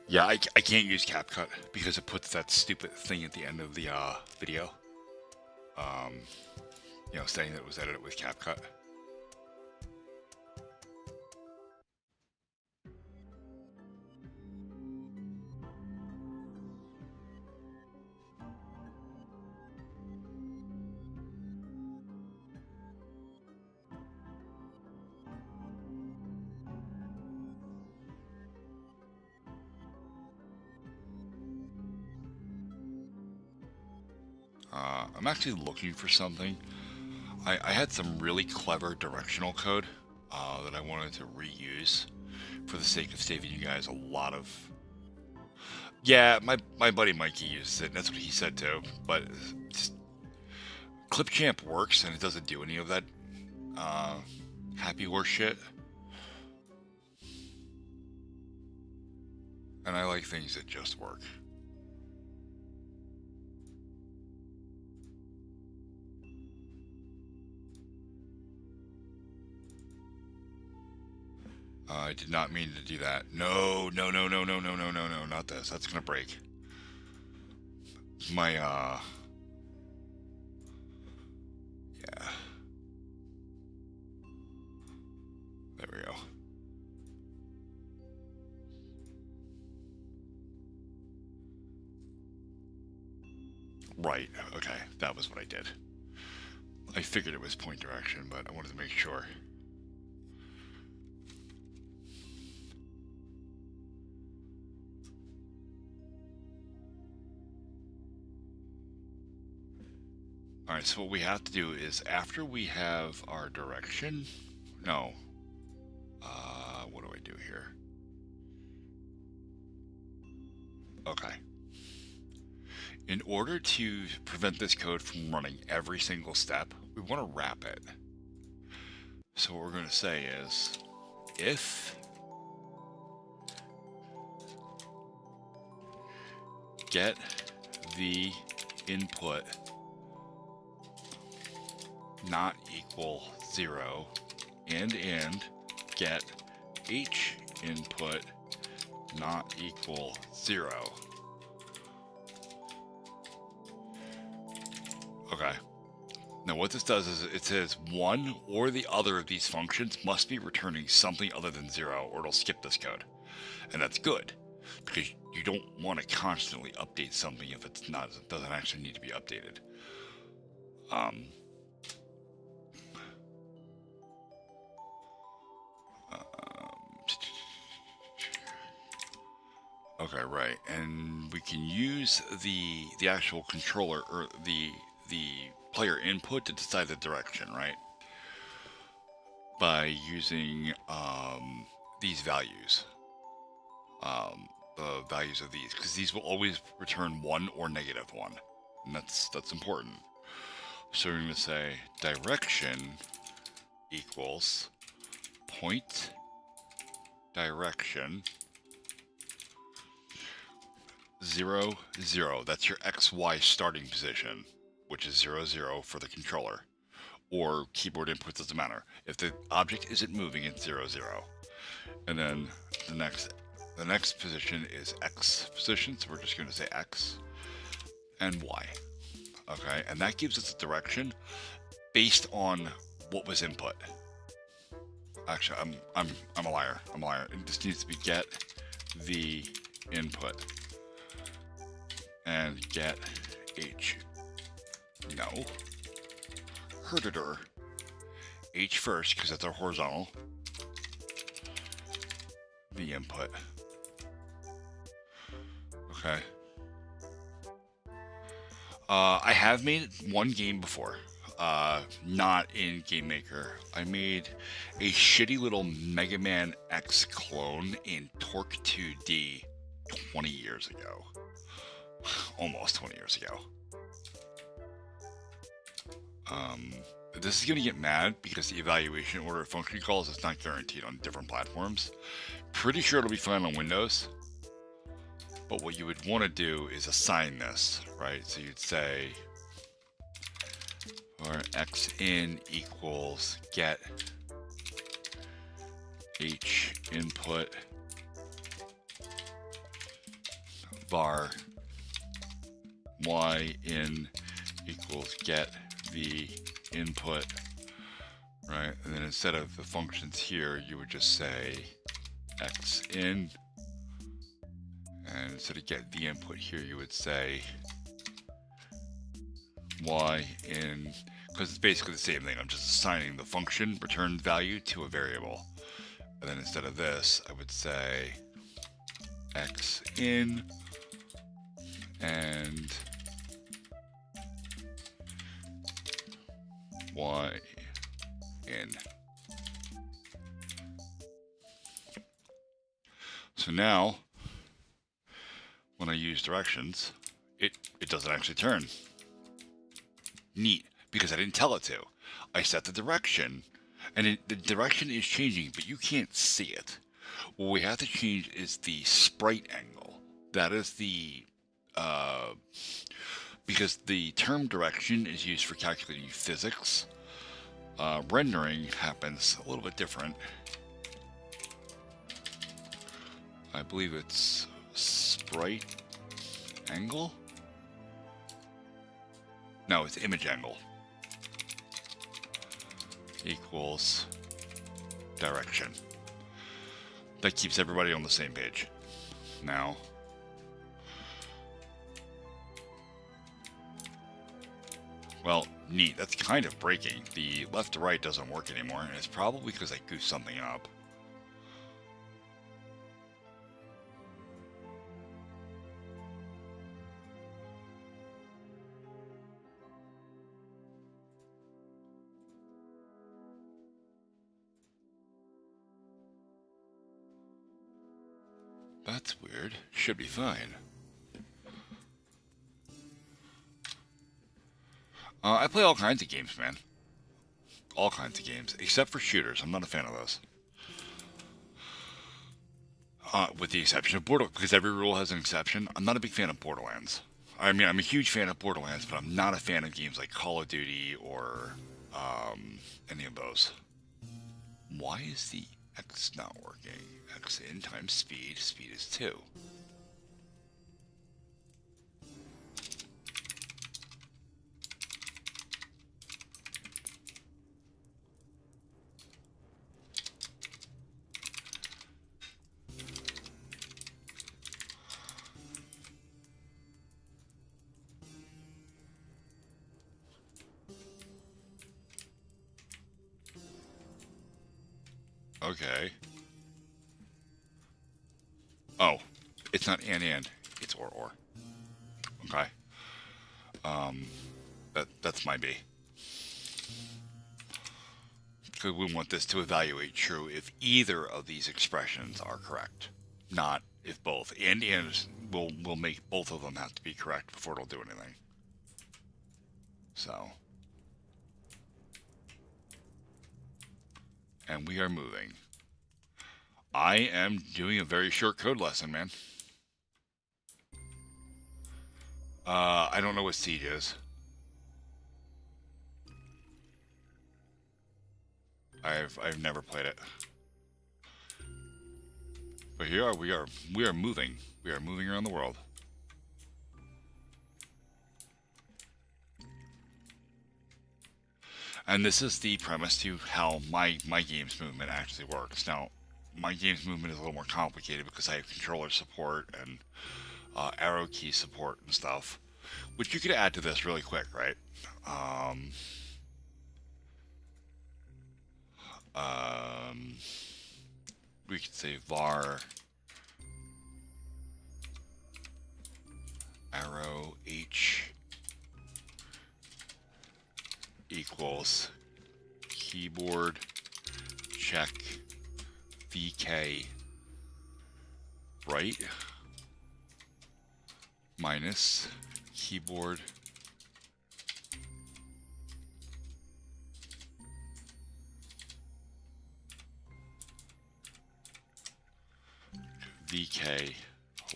S1: Yeah, I can't use CapCut because it puts that stupid thing at the end of the video. You know, saying that it was edited with CapCut. I'm actually looking for something. I had some really clever directional code that I wanted to reuse for the sake of saving you guys a lot of... Yeah, my buddy Mikey uses it, and that's what he said too, but Clipchamp works, and it doesn't do any of that happy horse shit. And I like things that just work. I did not mean to do that. No, not this. That's gonna break. My, yeah. There we go. Right, okay. That was what I did. I figured it was point direction, but I wanted to make sure. Alright, so what we have to do is after we have our direction... No. What do I do here? Okay. In order to prevent this code from running every single step, we want to wrap it. So what we're going to say is, if get the input not equal 0 and get h input not equal 0. Okay. Now what this does is it says one or the other of these functions must be returning something other than 0 or it'll skip this code. And that's good because you don't want to constantly update something if it's not, it doesn't actually need to be updated. Okay, right, and we can use the actual controller or the player input to decide the direction, right? by using these values, the values of these, because these will always return 1 or -1, and that's important. So we're going to say direction equals point direction 0, 0. That's your XY starting position, which is 0, 0 for the controller. Or keyboard input, doesn't matter. If the object isn't moving, it's 0, 0. And then the next position is X position, so we're just going to say X and Y. Okay, and that gives us a direction based on what was input. Actually, I'm a liar. I'm a liar. It just needs to be get the input and get H. No. Herditor. H first, because that's our horizontal. The input. Okay. I have made one game before. Not in Game Maker. I made a shitty little Mega Man X clone in Torque 2D 20 years ago. Almost 20 years ago. This is going to get mad because the evaluation order of function calls is not guaranteed on different platforms. Pretty sure it'll be fine on Windows. But what you would want to do is assign this, right? So you'd say, or x in equals get h input var y in equals get the input, right? And then instead of the functions here, you would just say x in, and instead of get the input here, you would say y in, because it's basically the same thing. I'm just assigning the function return value to a variable. And then instead of this, I would say x in and y in. So now, when I use directions, it doesn't actually turn. Neat, because I didn't tell it to. I set the direction, and the direction is changing, but you can't see it. What we have to change is the sprite angle. That is the, because the term direction is used for calculating physics. Rendering happens a little bit different. I believe it's sprite angle? No, it's image angle equals direction. That keeps everybody on the same page. Now, well, neat. That's kind of breaking. The left to right doesn't work anymore, and it's probably because I goofed something up. That's weird. Should be fine. I play all kinds of games, man. All kinds of games, except for shooters. I'm not a fan of those. With the exception of Borderlands, because every rule has an exception. I'm not a big fan of Borderlands. I mean, I'm a huge fan of Borderlands, but I'm not a fan of games like Call of Duty or any of those. Why is the X not working? X in times speed. Speed is 2. Okay. Oh, it's not and, it's or. Okay. That's my B. Because we want this to evaluate true if either of these expressions are correct, not if both. And we'll make both of them have to be correct before it'll do anything. So, and we are moving. I am doing a very short code lesson, man. I don't know what Siege is. I've never played it. But here we are moving. We are moving around the world. And this is the premise to how my games movement actually works. Now, my games movement is a little more complicated because I have controller support and arrow key support and stuff, which you could add to this really quick, right? We could say var arrow h equals keyboard check vk right minus keyboard VK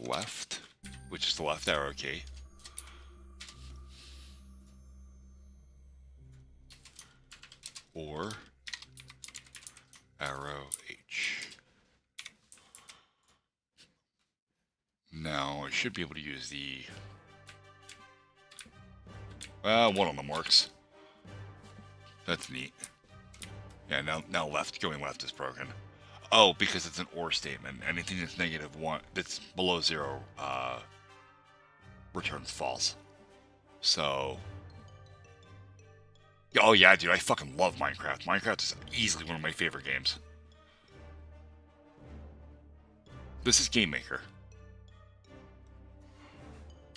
S1: left, which is the left arrow key, or arrow H. Now I should be able to use the one of them works. That's neat. Yeah, now going left is broken. Oh, because it's an OR statement. Anything that's -1, that's below 0, returns false. So, oh yeah, dude, I fucking love Minecraft. Minecraft is easily one of my favorite games. This is Game Maker.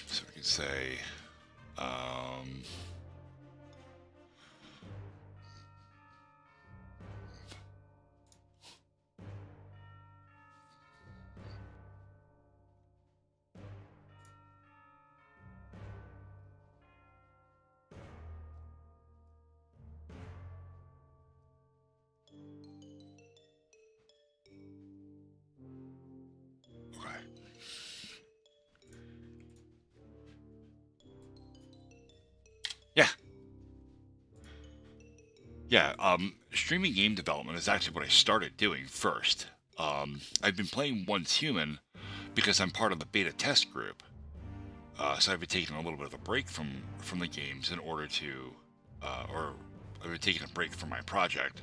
S1: So we can say, Yeah, streaming game development is actually what I started doing first. I've been playing Once Human because I'm part of the beta test group. So I've been taking a little bit of a break from the games in order to, or I've been taking a break from my project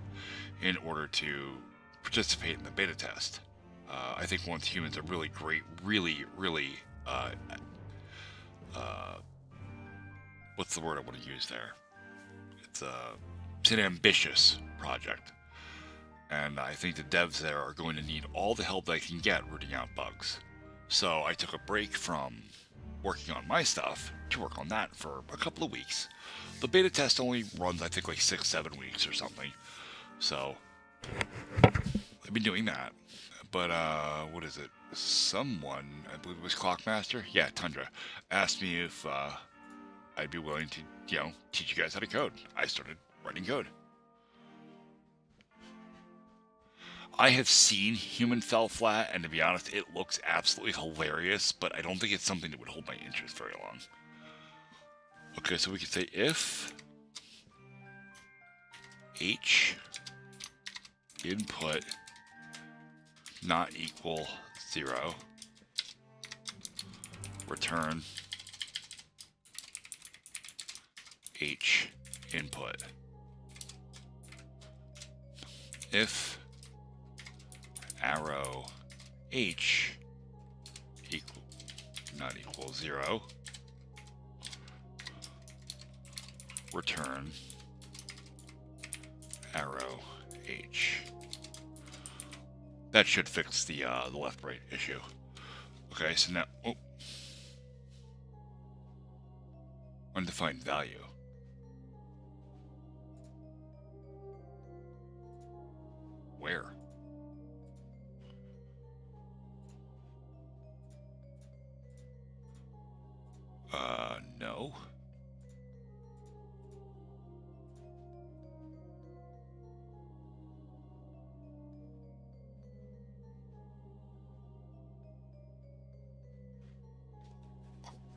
S1: in order to participate in the beta test. I think Once Human's a really great, really, what's the word I want to use there? It's an ambitious project, and I think the devs there are going to need all the help they can get rooting out bugs. So I took a break from working on my stuff to work on that for a couple of weeks. The beta test only runs, I think, like 6-7 weeks or something. So I've been doing that. But what is it? Someone, I believe it was Clockmaster, yeah, Tundra, asked me if I'd be willing to, teach you guys how to code. I started writing code. I have seen Human Fell Flat, and to be honest, it looks absolutely hilarious, but I don't think it's something that would hold my interest very long. Okay, so we could say if H input not equal 0, return H input. If arrow H not equal 0, return arrow H. That should fix the left-right issue. Okay, so now, undefined value. No.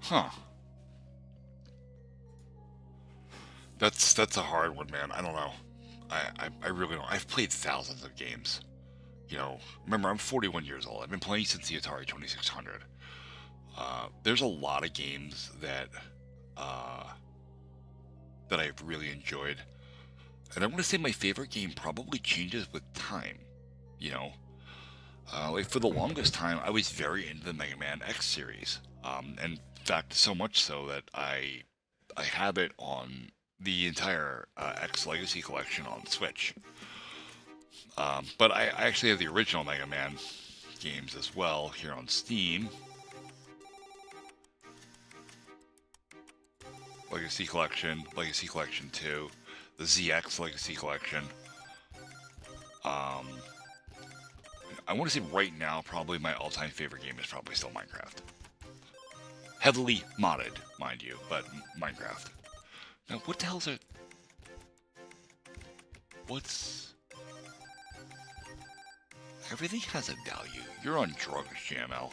S1: Huh. That's a hard one, man. I don't know. I really don't. I've played thousands of games. You know, remember, I'm 41 years old. I've been playing since the Atari 2600. There's a lot of games uh, that I've really enjoyed. And I want to say my favorite game probably changes with time. You know, like for the longest time, I was very into the Mega Man X series. And in fact, so much so that I have it on the entire X Legacy collection on Switch. But I actually have the original Mega Man games as well here on Steam. Legacy Collection, Legacy Collection 2, the ZX Legacy Collection. I want to say right now, probably my all-time favorite game is probably still Minecraft. Heavily modded, mind you, but Minecraft. Now, what the hell's it? What's... Everything has a value. You're on drugs, GML.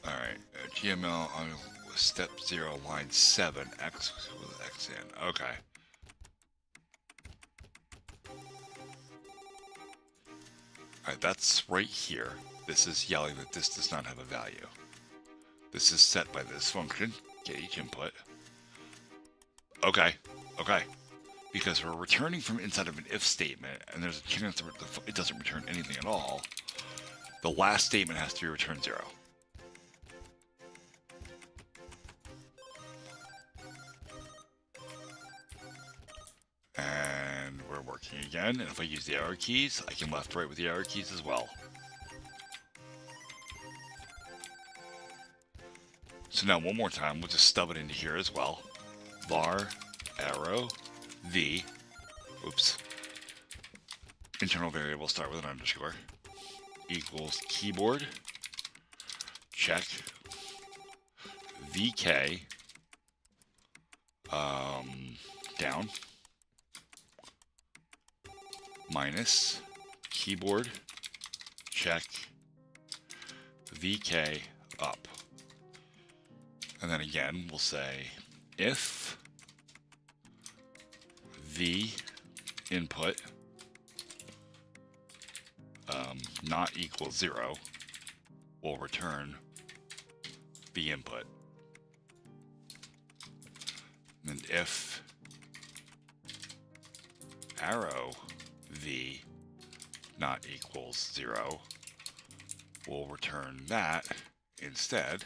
S1: Alright, GML on step 0, line 7, X with X in. Okay. Alright, that's right here. This is yelling that this does not have a value. This is set by this function, gauge input. Okay, okay. Because we're returning from inside of an if statement, and there's a chance that it doesn't return anything at all, the last statement has to be return 0. And we're working again, and if I use the arrow keys, I can left-right with the arrow keys as well. So now one more time, we'll just stub it into here as well. Var, arrow, V, oops, internal variable start with an underscore, equals keyboard, check, VK, down, minus, keyboard, check, VK, up. And then again, we'll say if the input not equal 0, will return the input. And if arrow v not equals 0, we'll return that instead.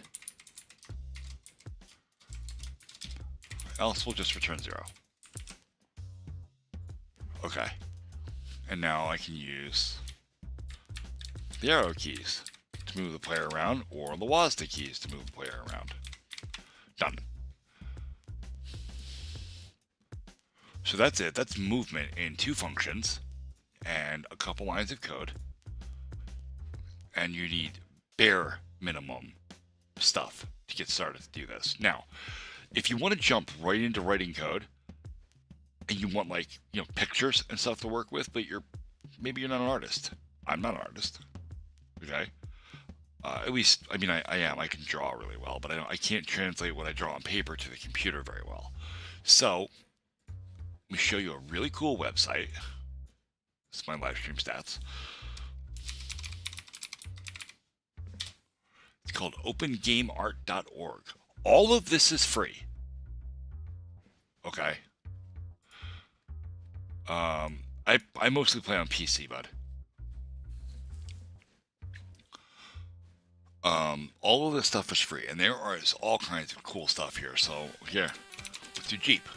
S1: Else we'll just return 0. Okay. And now I can use the arrow keys to move the player around, or the WASD keys to move the player around. Done. So that's it. That's movement in 2 functions and a couple lines of code. And you need bare minimum stuff to get started to do this. Now, if you want to jump right into writing code, and you want, like, you know, pictures and stuff to work with, but maybe you're not an artist. I'm not an artist. Okay? At least, I mean, I am. I can draw really well, but I can't translate what I draw on paper to the computer very well. So, let me show you a really cool website. This is my live stream stats. It's called opengameart.org. All of this is free. Okay? I mostly play on PC, bud. All of this stuff is free, and there is all kinds of cool stuff here. So here, let's do Jeep.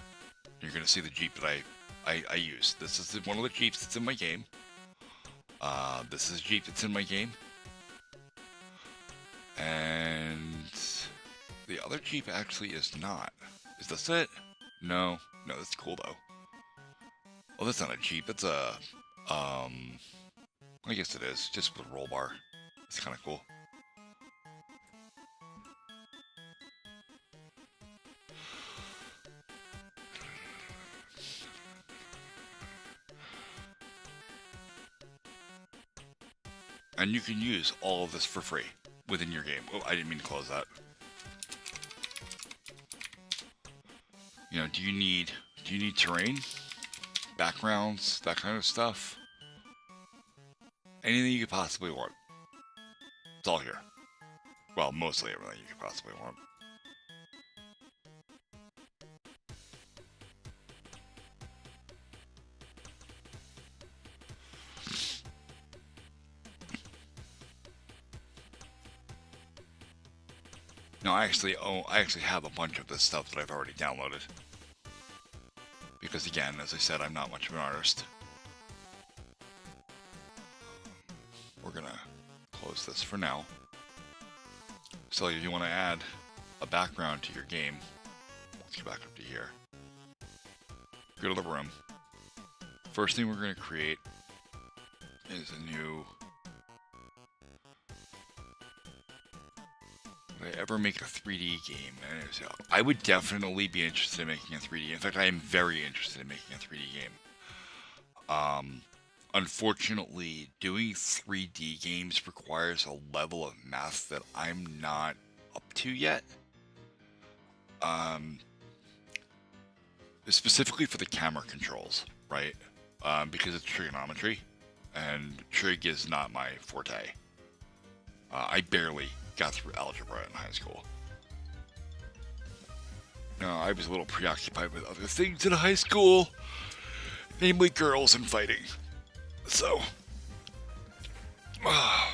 S1: You're gonna see the Jeep that I use. This is one of the Jeeps that's in my game. This is a Jeep that's in my game. And the other Jeep actually is not. Is this it? No, that's cool though. Oh, that's not a Jeep. That's a, I guess it is. Just with a roll bar. It's kind of cool. And you can use all of this for free within your game. Oh, I didn't mean to close that. You know, do you need terrain, backgrounds, that kind of stuff? Anything you could possibly want. It's all here. Well, mostly everything you could possibly want. No, I actually have a bunch of this stuff that I've already downloaded. Because again, as I said, I'm not much of an artist. We're gonna close this for now. So if you want to add a background to your game, let's go back up to here. Go to the room. First thing we're gonna create is a new... Would I ever make a 3D game? I would definitely be interested in making a 3D. In fact, I am very interested in making a 3D game. Unfortunately, doing 3D games requires a level of math that I'm not up to yet. Specifically for the camera controls, right? Because it's trigonometry, and trig is not my forte. I barely got through algebra in high school. No, I was a little preoccupied with other things in high school, namely girls and fighting. So, I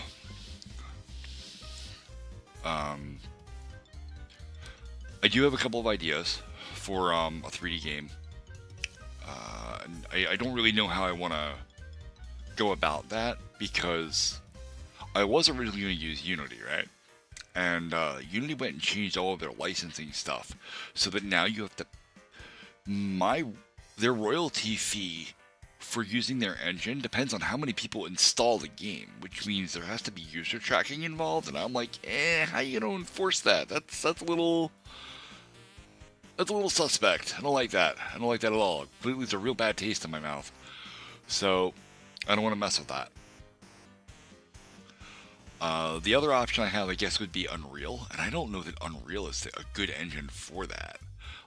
S1: do have a couple of ideas for a 3D game. And I don't really know how I want to go about that because I was originally going to use Unity, right? And Unity went and changed all of their licensing stuff so that now you have to... Their royalty fee for using their engine depends on how many people install the game, which means there has to be user tracking involved, and I'm like, how you gonna enforce that? That's a little suspect. I don't like that. I don't like that at all. It leaves a real bad taste in my mouth. So, I don't want to mess with that. The other option I have, I guess, would be Unreal, and I don't know that Unreal is a good engine for that.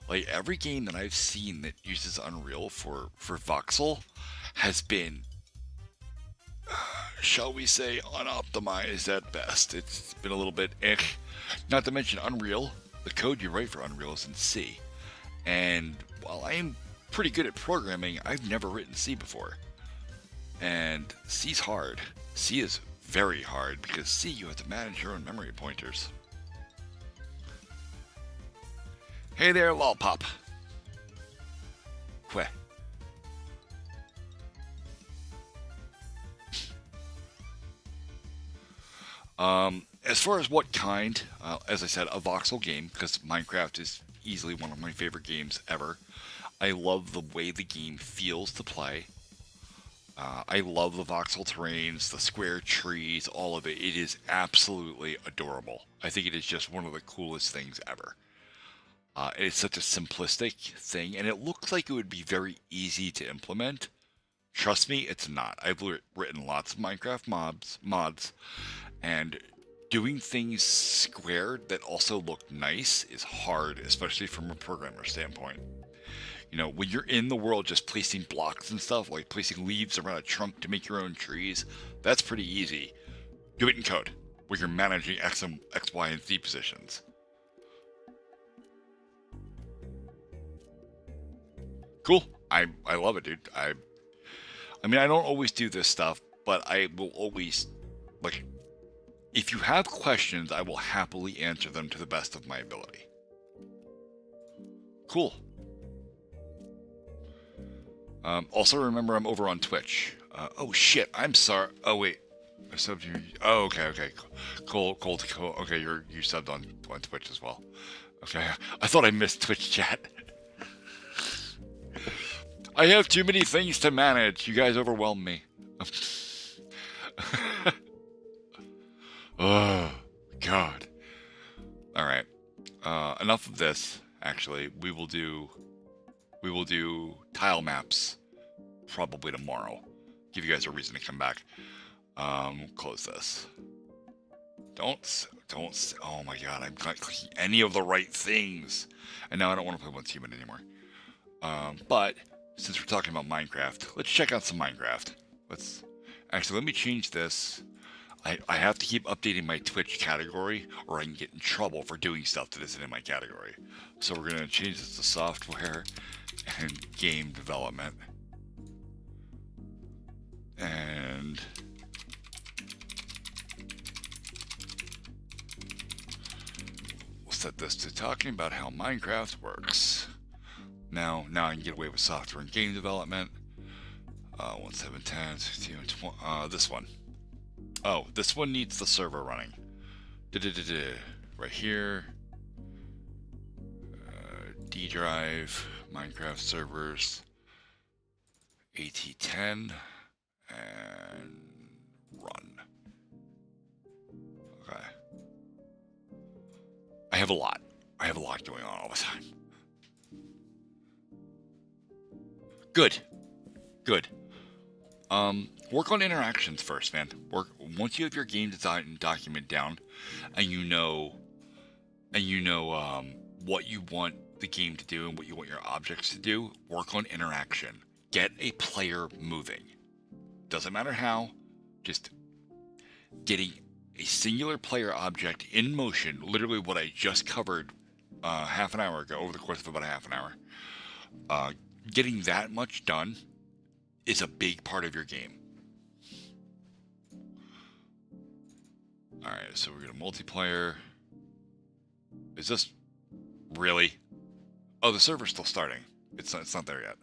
S1: Like, every game that I've seen that uses Unreal for voxel has been, shall we say, unoptimized at best. It's been a little bit Not to mention Unreal, the code you write for Unreal is in C. And while I am pretty good at programming, I've never written C before. And C's hard. C is very hard because C, you have to manage your own memory pointers. Hey there, Lolpop. Queh. As far as what kind, as I said, a voxel game, because Minecraft is easily one of my favorite games ever. I love the way the game feels to play. I love the voxel terrains, the square trees, all of it. It is absolutely adorable. I think it is just one of the coolest things ever. It's such a simplistic thing, and it looks like it would be very easy to implement. Trust me, it's not. I've written lots of Minecraft mods, and doing things squared that also look nice is hard, especially from a programmer standpoint. You know, when you're in the world just placing blocks and stuff, like placing leaves around a trunk to make your own trees, that's pretty easy. Do it in code, where you're managing X, Y, and Z positions. Cool. I love it, dude. I mean, I don't always do this stuff, but I will always, like, if you have questions, I will happily answer them to the best of my ability. Cool. Also, remember, I'm over on Twitch. Oh, shit. I'm sorry. Oh, wait. I subbed you. Oh, okay. Cool. Okay, you subbed on Twitch as well. Okay. I thought I missed Twitch chat. I have too many things to manage. You guys overwhelm me. Oh, God. All right. Enough of this. Actually, we will do tile maps probably tomorrow. Give you guys a reason to come back. Close this. Don't. Oh my god, I'm not clicking any of the right things. And now I don't want to play Once Human anymore. But since we're talking about Minecraft, let's check out some Minecraft. Let me change this. I have to keep updating my Twitch category, or I can get in trouble for doing stuff that isn't in my category. So we're gonna change this to software and game development. And we'll set this to talking about how Minecraft works. Now I can get away with software and game development. 1, 7, 10, 16, 20, this one. Oh, this one needs the server running. Right here. D drive, Minecraft servers, AT10, and run. Okay. I have a lot going on all the time. Good. Work on interactions first, man. Once you have your game design document down, and you know what you want the game to do and what you want your objects to do. Work on interaction. Get a player moving. Doesn't matter how. Just getting a singular player object in motion. Literally, what I just covered half an hour ago, over the course of about a half an hour. Getting that much done is a big part of your game. Alright, so we're going to multiplayer. Is this really? Oh, the server's still starting. It's not there yet.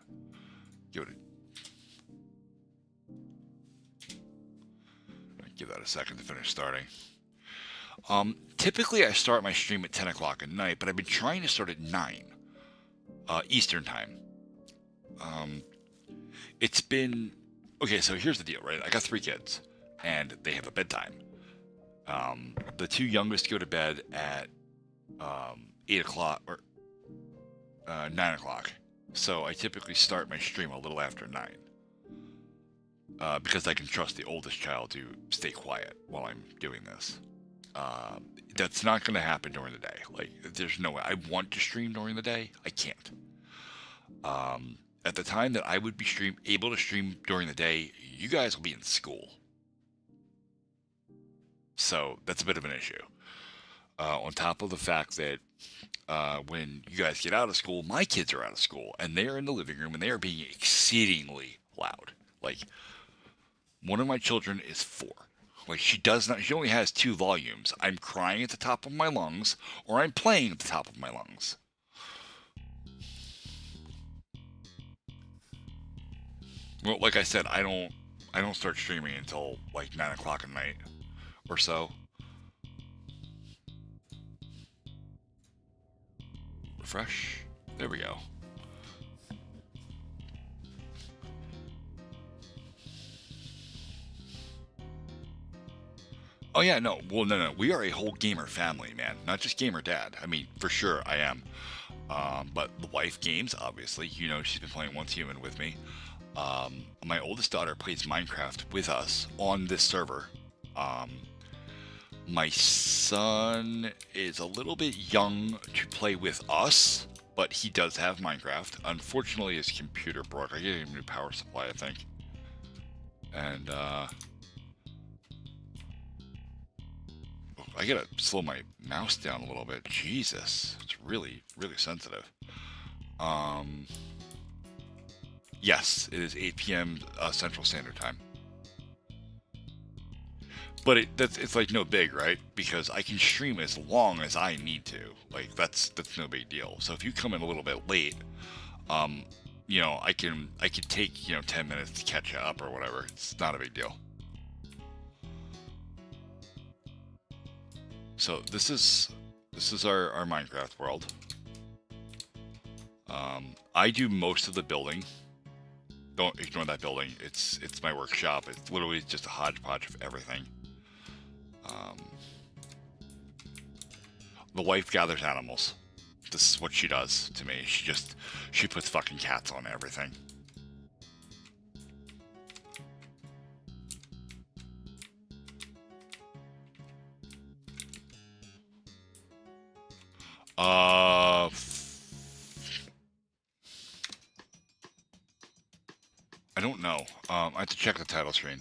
S1: Give that a second to finish starting. Typically I start my stream at 10 o'clock at night, but I've been trying to start at 9 Eastern time. It's been... Okay, so here's the deal, right? I got 3 kids, and they have a bedtime. The 2 youngest go to bed at 8 o'clock, or 9 o'clock. So I typically start my stream a little after 9. Because I can trust the oldest child to stay quiet while I'm doing this. That's not going to happen during the day. Like, there's no way. I want to stream during the day. I can't. At the time that I would be able to stream during the day, you guys will be in school. So that's a bit of an issue. On top of the fact that when you guys get out of school, my kids are out of school, and they are in the living room, and they are being exceedingly loud. Like, one of my children is 4. Like, she only has 2 volumes. I'm crying at the top of my lungs, or I'm playing at the top of my lungs. Well, like I said, I don't start streaming until like 9 o'clock at night or so. Refresh. There we go. Oh yeah, no. Well, no. We are a whole gamer family, man. Not just gamer dad. I mean, for sure I am. But the wife games, obviously. You know, she's been playing Once Human with me. My oldest daughter plays Minecraft with us on this server. My son is a little bit young to play with us, but he does have Minecraft. Unfortunately, his computer broke. I gave him a new power supply, I think. And, I gotta slow my mouse down a little bit. Jesus, it's really, really sensitive. Yes, it is 8 p.m. Central Standard Time. But it's like no big, right? Because I can stream as long as I need to. Like, that's no big deal. So if you come in a little bit late, you know, I can take, you know, 10 minutes to catch up or whatever. It's not a big deal. So this is our Minecraft world. I do most of the building. Don't ignore that building. It's my workshop. It's literally just a hodgepodge of everything. The wife gathers animals. This is what she does to me. She puts fucking cats on everything. I don't know. I have to check the title screen.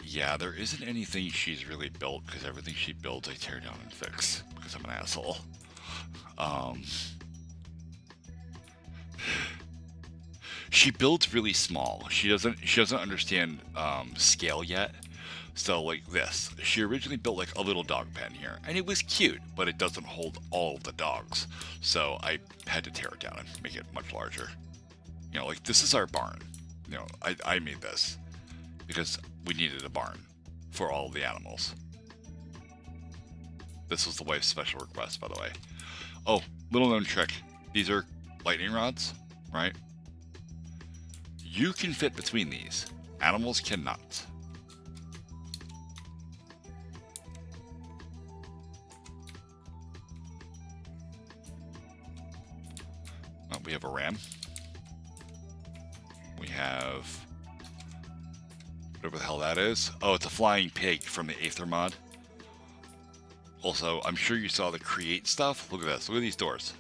S1: Yeah, there isn't anything she's really built, because everything she builds I tear down and fix, because I'm an asshole. She builds really small. She doesn't understand scale yet. So like this, she originally built like a little dog pen here, and it was cute, but it doesn't hold all of the dogs. So I had to tear it down and make it much larger. You know, like this is our barn. You know, I made this because we needed a barn for all of the animals. This was the wife's special request, by the way. Oh, little known trick. These are lightning rods, right? You can fit between these. Animals cannot. Oh, we have a ram. We have whatever the hell that is. Oh, it's a flying pig from the Aether mod. Also, I'm sure you saw the create stuff. Look at this. Look at these doors.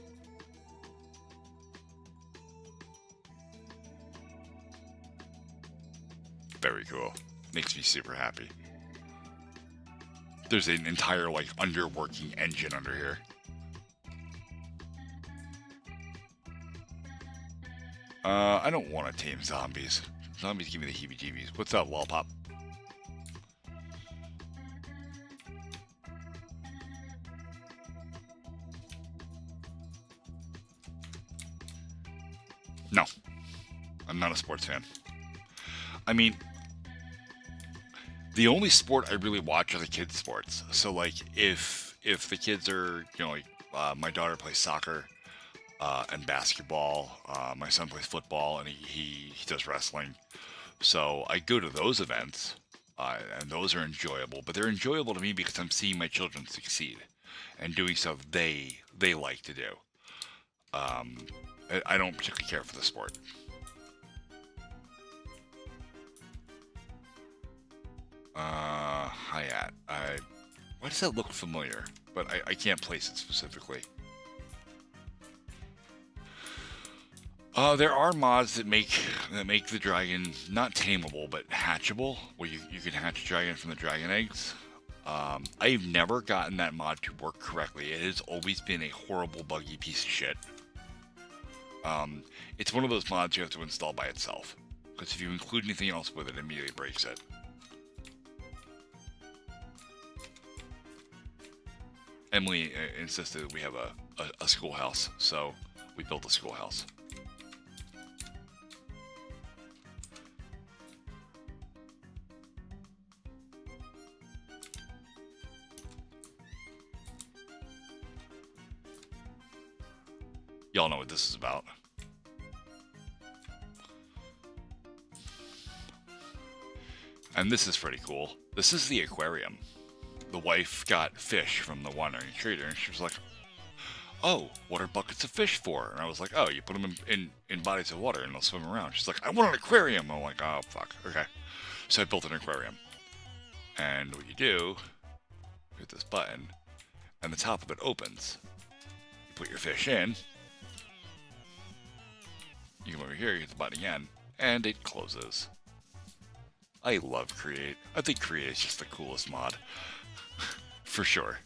S1: Very cool. Makes me super happy. There's an entire, like, underworking engine under here. I don't want to tame zombies. Zombies give me the heebie-jeebies. What's up, Lollipop? No. I'm not a sports fan. I mean, the only sport I really watch are the kids' sports. So, like, if the kids are, you know, like, my daughter plays soccer and basketball. My son plays football, and he does wrestling. So I go to those events, and those are enjoyable. But they're enjoyable to me because I'm seeing my children succeed and doing stuff they like to do. I don't particularly care for the sport. Hayat. Why does that look familiar? But I can't place it specifically. There are mods that make the dragon not tameable but hatchable, where you can hatch a dragon from the dragon eggs. I've never gotten that mod to work correctly. It has always been a horrible, buggy piece of shit. It's one of those mods you have to install by itself, because if you include anything else with it, it immediately breaks it. Emily insisted that we have a schoolhouse, so we built a schoolhouse. Y'all know what this is about. And this is pretty cool. This is the aquarium. The wife got fish from the wandering trader, and she was like, "Oh, what are buckets of fish for?" And I was like, "Oh, you put them in bodies of water and they'll swim around." She's like, "I want an aquarium." I'm like, "Oh, fuck, okay." So I built an aquarium. And what you do, hit this button, and the top of it opens. You put your fish in. You come over here, you hit the button again, and it closes. I love Create. I think Create is just the coolest mod. For sure.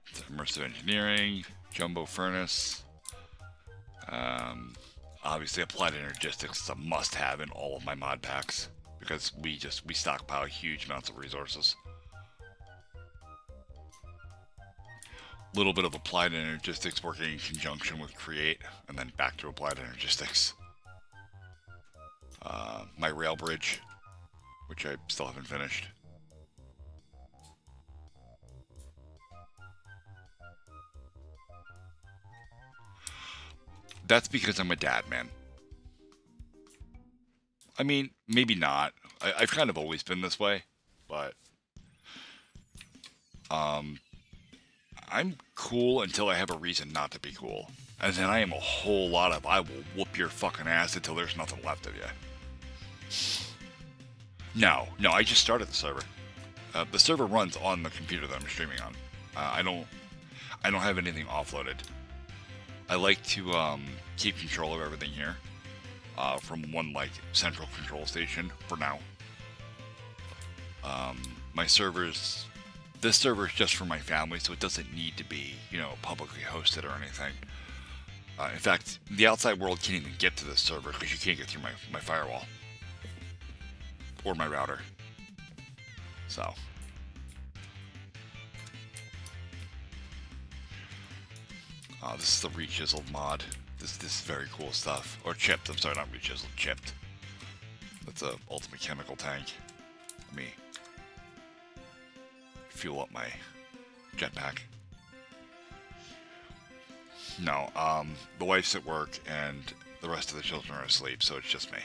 S1: It's immersive engineering, jumbo furnace. Obviously, applied energistics is a must-have in all of my mod packs, because we stockpile huge amounts of resources. Little bit of applied energistics working in conjunction with Create, and then back to applied energistics. My rail bridge, which I still haven't finished. That's because I'm a dad, man. I mean, maybe not. I've kind of always been this way, but I'm cool until I have a reason not to be cool. And then I am a whole lot of I will whoop your fucking ass until there's nothing left of you. No, I just started the server. The server runs on the computer that I'm streaming on. I don't have anything offloaded. I like to keep control of everything here from one like central control station for now. My servers, this server is just for my family, so it doesn't need to be, you know, publicly hosted or anything. In fact, the outside world can't even get to this server because you can't get through my firewall or my router. So. This is the Rechiseled mod. This is very cool stuff. Or chipped. I'm sorry, not Rechiseled, chipped. That's a ultimate chemical tank. Let me fuel up my jetpack. No, the wife's at work and the rest of the children are asleep, so it's just me.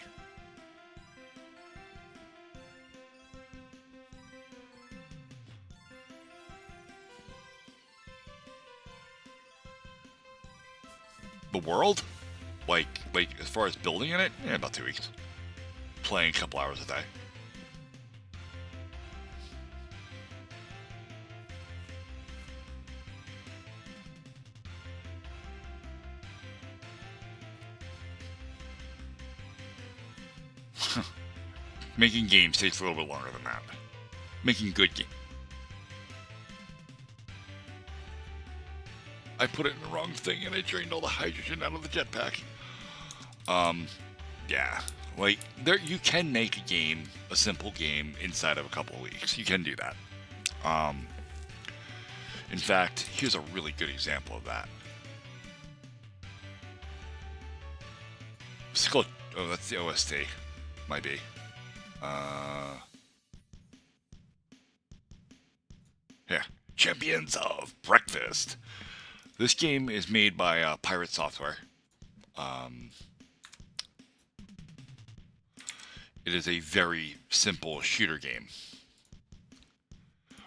S1: The world? Like as far as building in it? Yeah, about 2 weeks. Playing a couple hours a day. Making games takes a little bit longer than that. Making good games. I put it in the wrong thing and I drained all the hydrogen out of the jetpack. Yeah. Like, you can make a game, a simple game, inside of a couple of weeks. You can do that. In fact, here's a really good example of that. It's called, oh, that's the OST. Might be. Yeah. Champions of Breakfast. This game is made by Pirate Software. It is a very simple shooter game.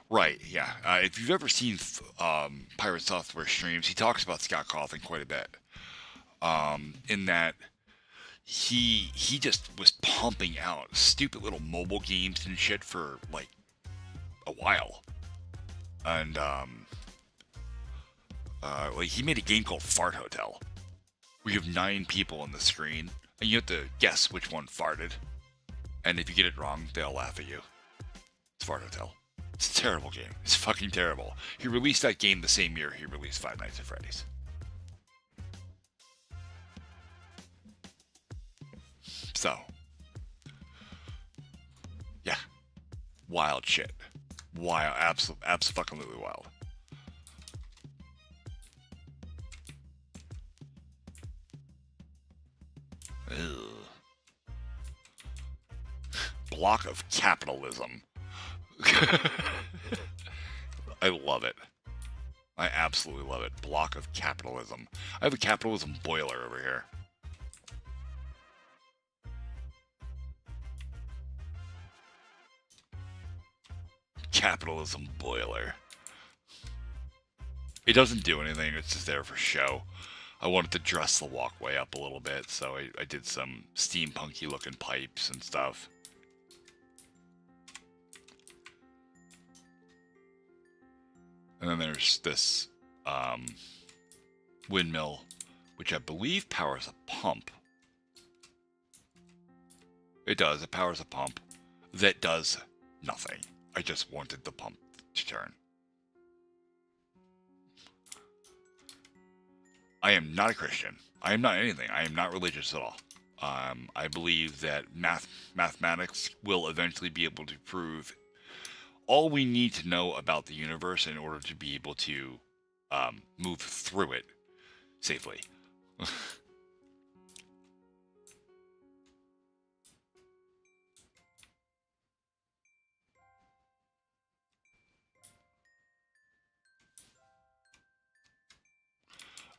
S1: Right, yeah. If you've ever seen Pirate Software streams, he talks about Scott Cawthon quite a bit. In that he just was pumping out stupid little mobile games and shit for like a while. And like he made a game called Fart Hotel, where you have 9 people on the screen and you have to guess which one farted. And if you get it wrong, they'll laugh at you. It's Fart Hotel. It's a terrible game. It's fucking terrible. He released that game the same year he released Five Nights at Freddy's. So, yeah, wild shit. Wild, absolutely wild. Ugh. Block of capitalism. I love it. I absolutely love it. Block of capitalism. I have a capitalism boiler over here. Capitalism boiler. It doesn't do anything, it's just there for show. I wanted to dress the walkway up a little bit, so I did some steampunky looking pipes and stuff. And then there's this windmill, which I believe powers a pump. It does, it powers a pump that does nothing. I just wanted the pump to turn. I am not a Christian. I am not anything. I am not religious at all. I believe that mathematics will eventually be able to prove all we need to know about the universe in order to be able to move through it safely.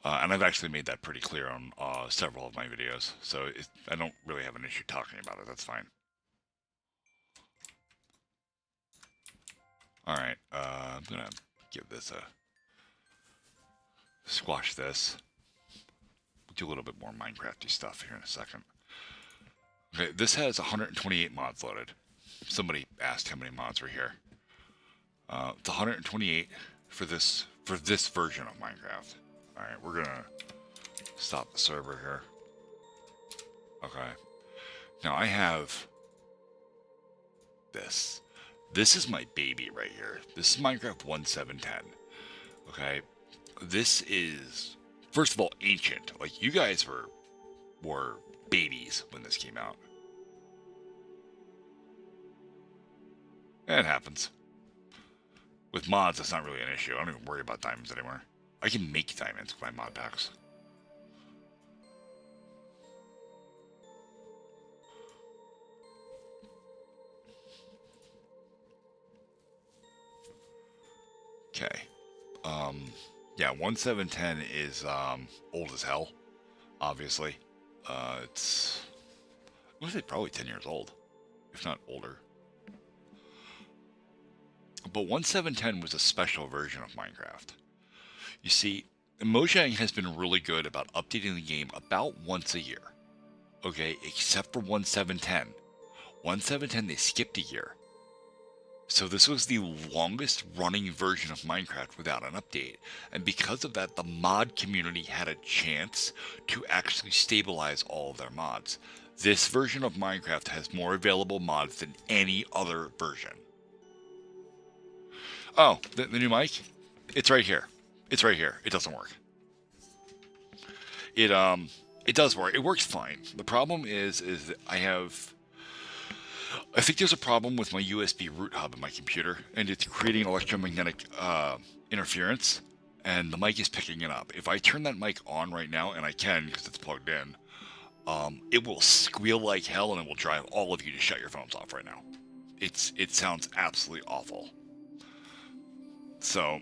S1: And I've actually made that pretty clear on several of my videos, so I don't really have an issue talking about it. That's fine. Alright, I'm gonna give this a... squash this. Do a little bit more Minecrafty stuff here in a second. Okay, this has 128 mods loaded. Somebody asked how many mods were here. It's 128. for this version of Minecraft. All right, we're gonna stop the server here. Okay. Now I have this. This is my baby right here. This is Minecraft 1.7.10. Okay. This is, first of all, ancient. Like, you guys were babies when this came out. It happens. With mods, that's not really an issue. I don't even worry about diamonds anymore. I can make diamonds with my mod packs. Okay. Yeah, 1.7.10 is old as hell, obviously. It's, I would say probably 10 years old, if not older. But 1.7.10 was a special version of Minecraft. You see, Mojang has been really good about updating the game about once a year. Okay, except for 1.7.10. 1.7.10 they skipped a year. So this was the longest running version of Minecraft without an update, and because of that, the mod community had a chance to actually stabilize all of their mods. This version of Minecraft has more available mods than any other version. Oh, the new mic? It's right here. It's right here. It doesn't work. It does work. It works fine. The problem is that I think there's a problem with my USB root hub in my computer, and it's creating electromagnetic interference, and the mic is picking it up. If I turn that mic on right now, and I can because it's plugged in, it will squeal like hell, and it will drive all of you to shut your phones off right now. It sounds absolutely awful. So,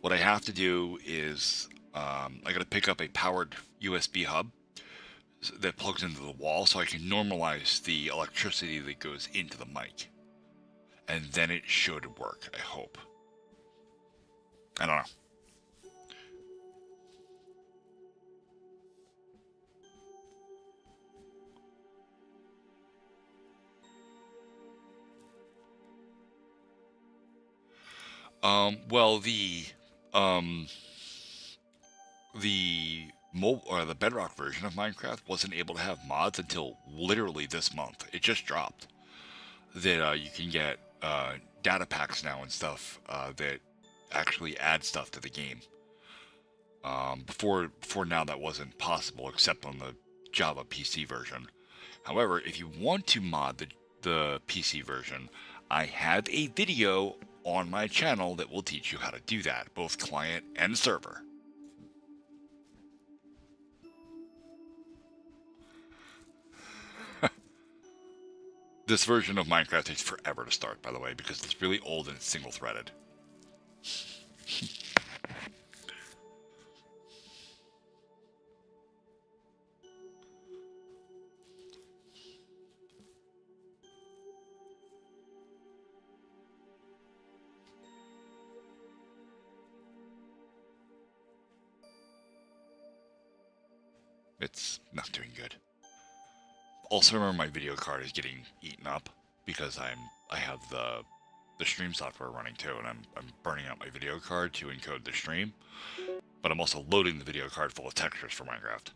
S1: what I have to do is I got to pick up a powered USB hub that plugs into the wall so I can normalize the electricity that goes into the mic. And then it should work, I hope. I don't know. Well, the Bedrock version of Minecraft wasn't able to have mods until literally this month. It just dropped. That you can get data packs now and stuff that actually add stuff to the game. Before now that wasn't possible except on the Java PC version. However, if you want to mod the PC version, I have a video on my channel that will teach you how to do that, both client and server. This version of Minecraft takes forever to start, by the way, because it's really old and it's single-threaded. It's not doing good. Also, remember my video card is getting eaten up because I have the stream software running too, and I'm burning out my video card to encode the stream. But I'm also loading the video card full of textures for Minecraft.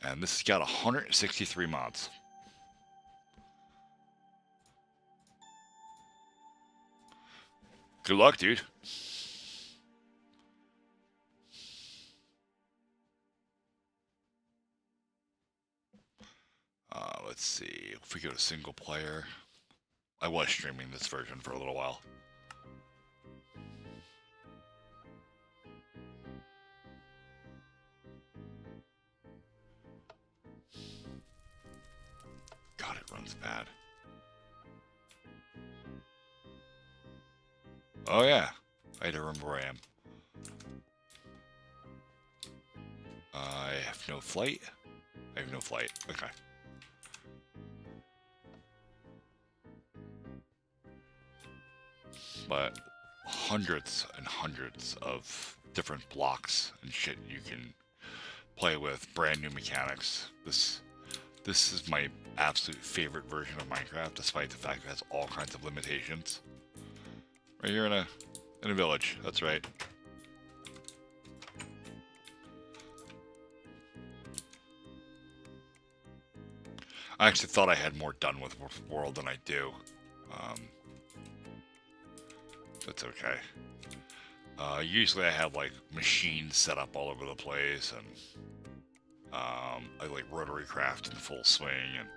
S1: And this has got 163 mods. Good luck, dude. Let's see, if we go to single player, I was streaming this version for a little while. God, it runs bad. Oh yeah, I had to remember where I am. I have no flight. I have no flight, okay. But hundreds and hundreds of different blocks and shit you can play with, brand new mechanics. This is my absolute favorite version of Minecraft, despite the fact it has all kinds of limitations. Right here in a In a village, that's right. I actually thought I had more done with World than I do. That's okay. Usually I have like machines set up all over the place, and I like rotary craft in full swing and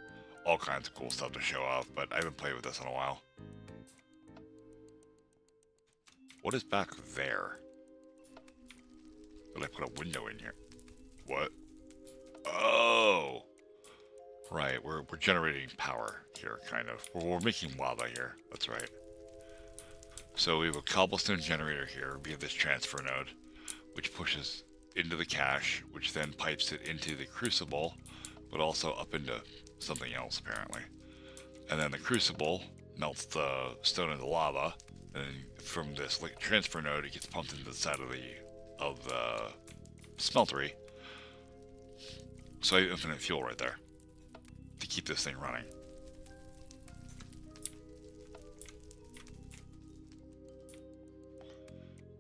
S1: all kinds of cool stuff to show off, but I haven't played with this in a while. What is back there? Did I put a window in here? What? Oh! Right, we're generating power here, kind of. We're making lava here, that's right. So we have a cobblestone generator here. We have this transfer node, which pushes into the cache, which then pipes it into the crucible, but also up into something else, apparently. And then the crucible melts the stone into lava, and from this transfer node, it gets pumped into the side of the smeltery. So I have infinite fuel right there to keep this thing running.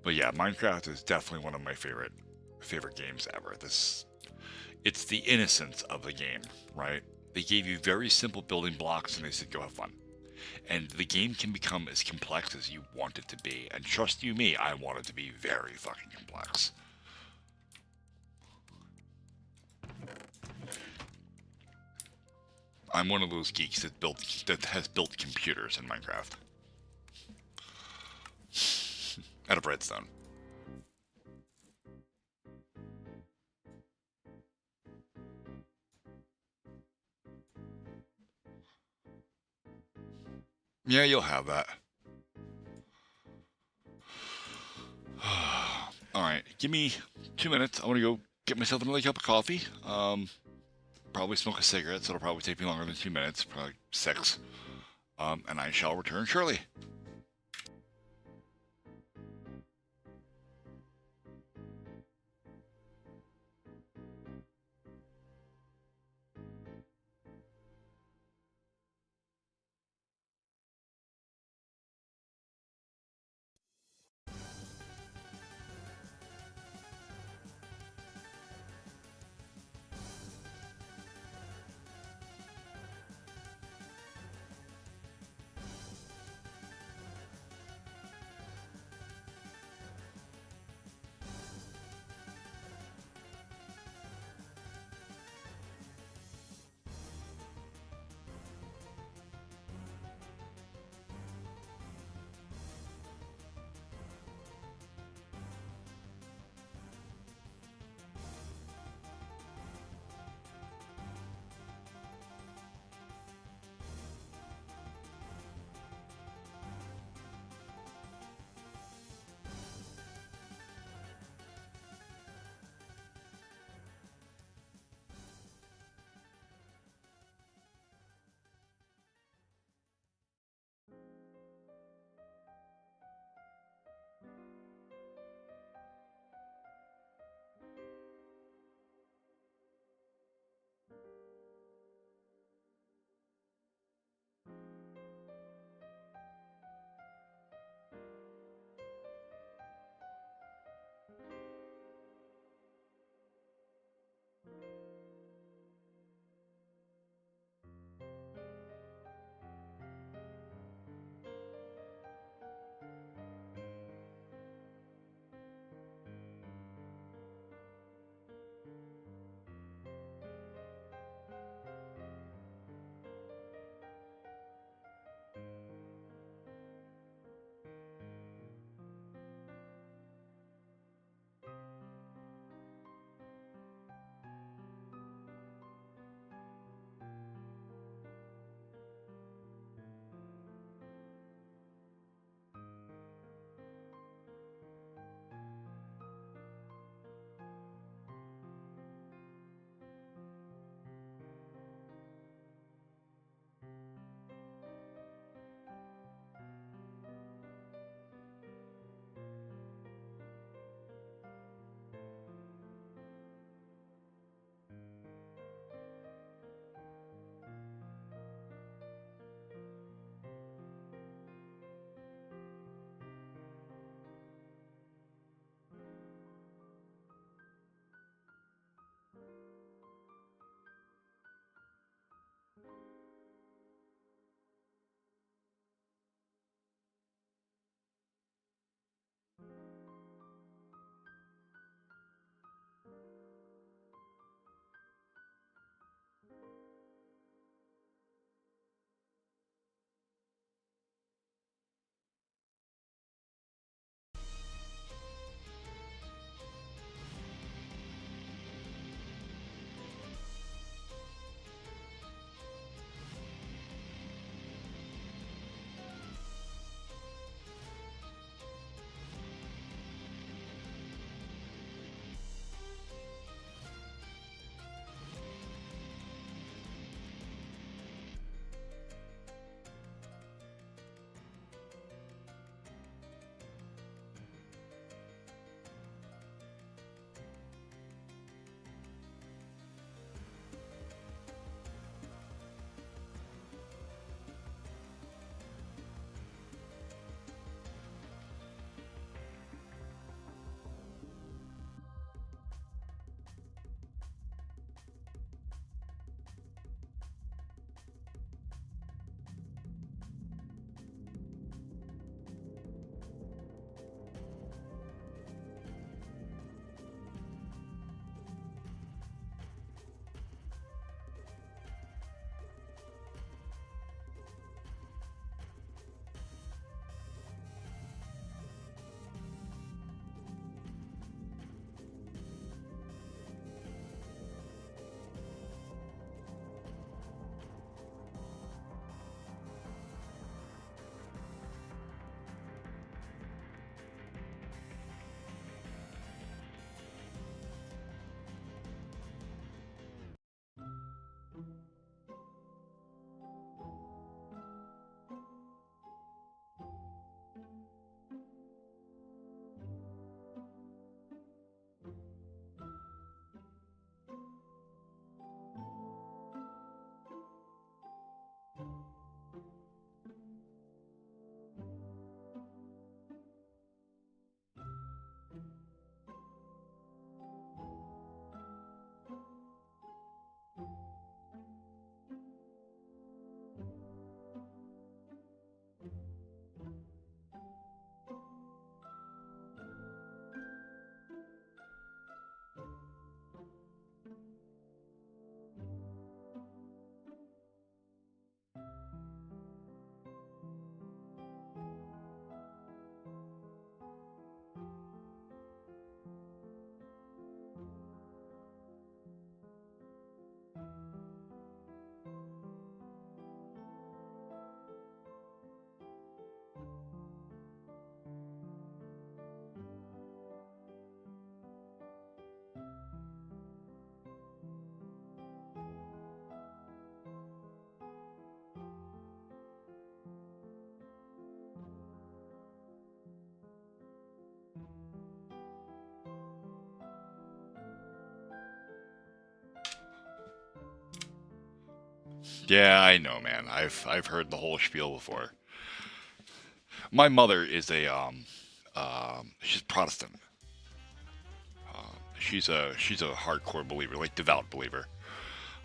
S1: But yeah, Minecraft is definitely one of my favorite games ever. It's the innocence of the game, right? They gave you very simple building blocks and they said go have fun. And the game can become as complex as you want it to be. And trust you me, I want it to be very fucking complex. I'm one of those geeks that has built computers in Minecraft. Out of redstone. Yeah, you'll have that. Alright, give me 2 minutes. I want to go get myself another cup of coffee. Probably smoke a cigarette, so it'll probably take me longer than 2 minutes, probably 6. And I shall return shortly. Yeah, I know, man. I've heard the whole spiel before. My mother is she's Protestant. She's a hardcore believer, like devout believer.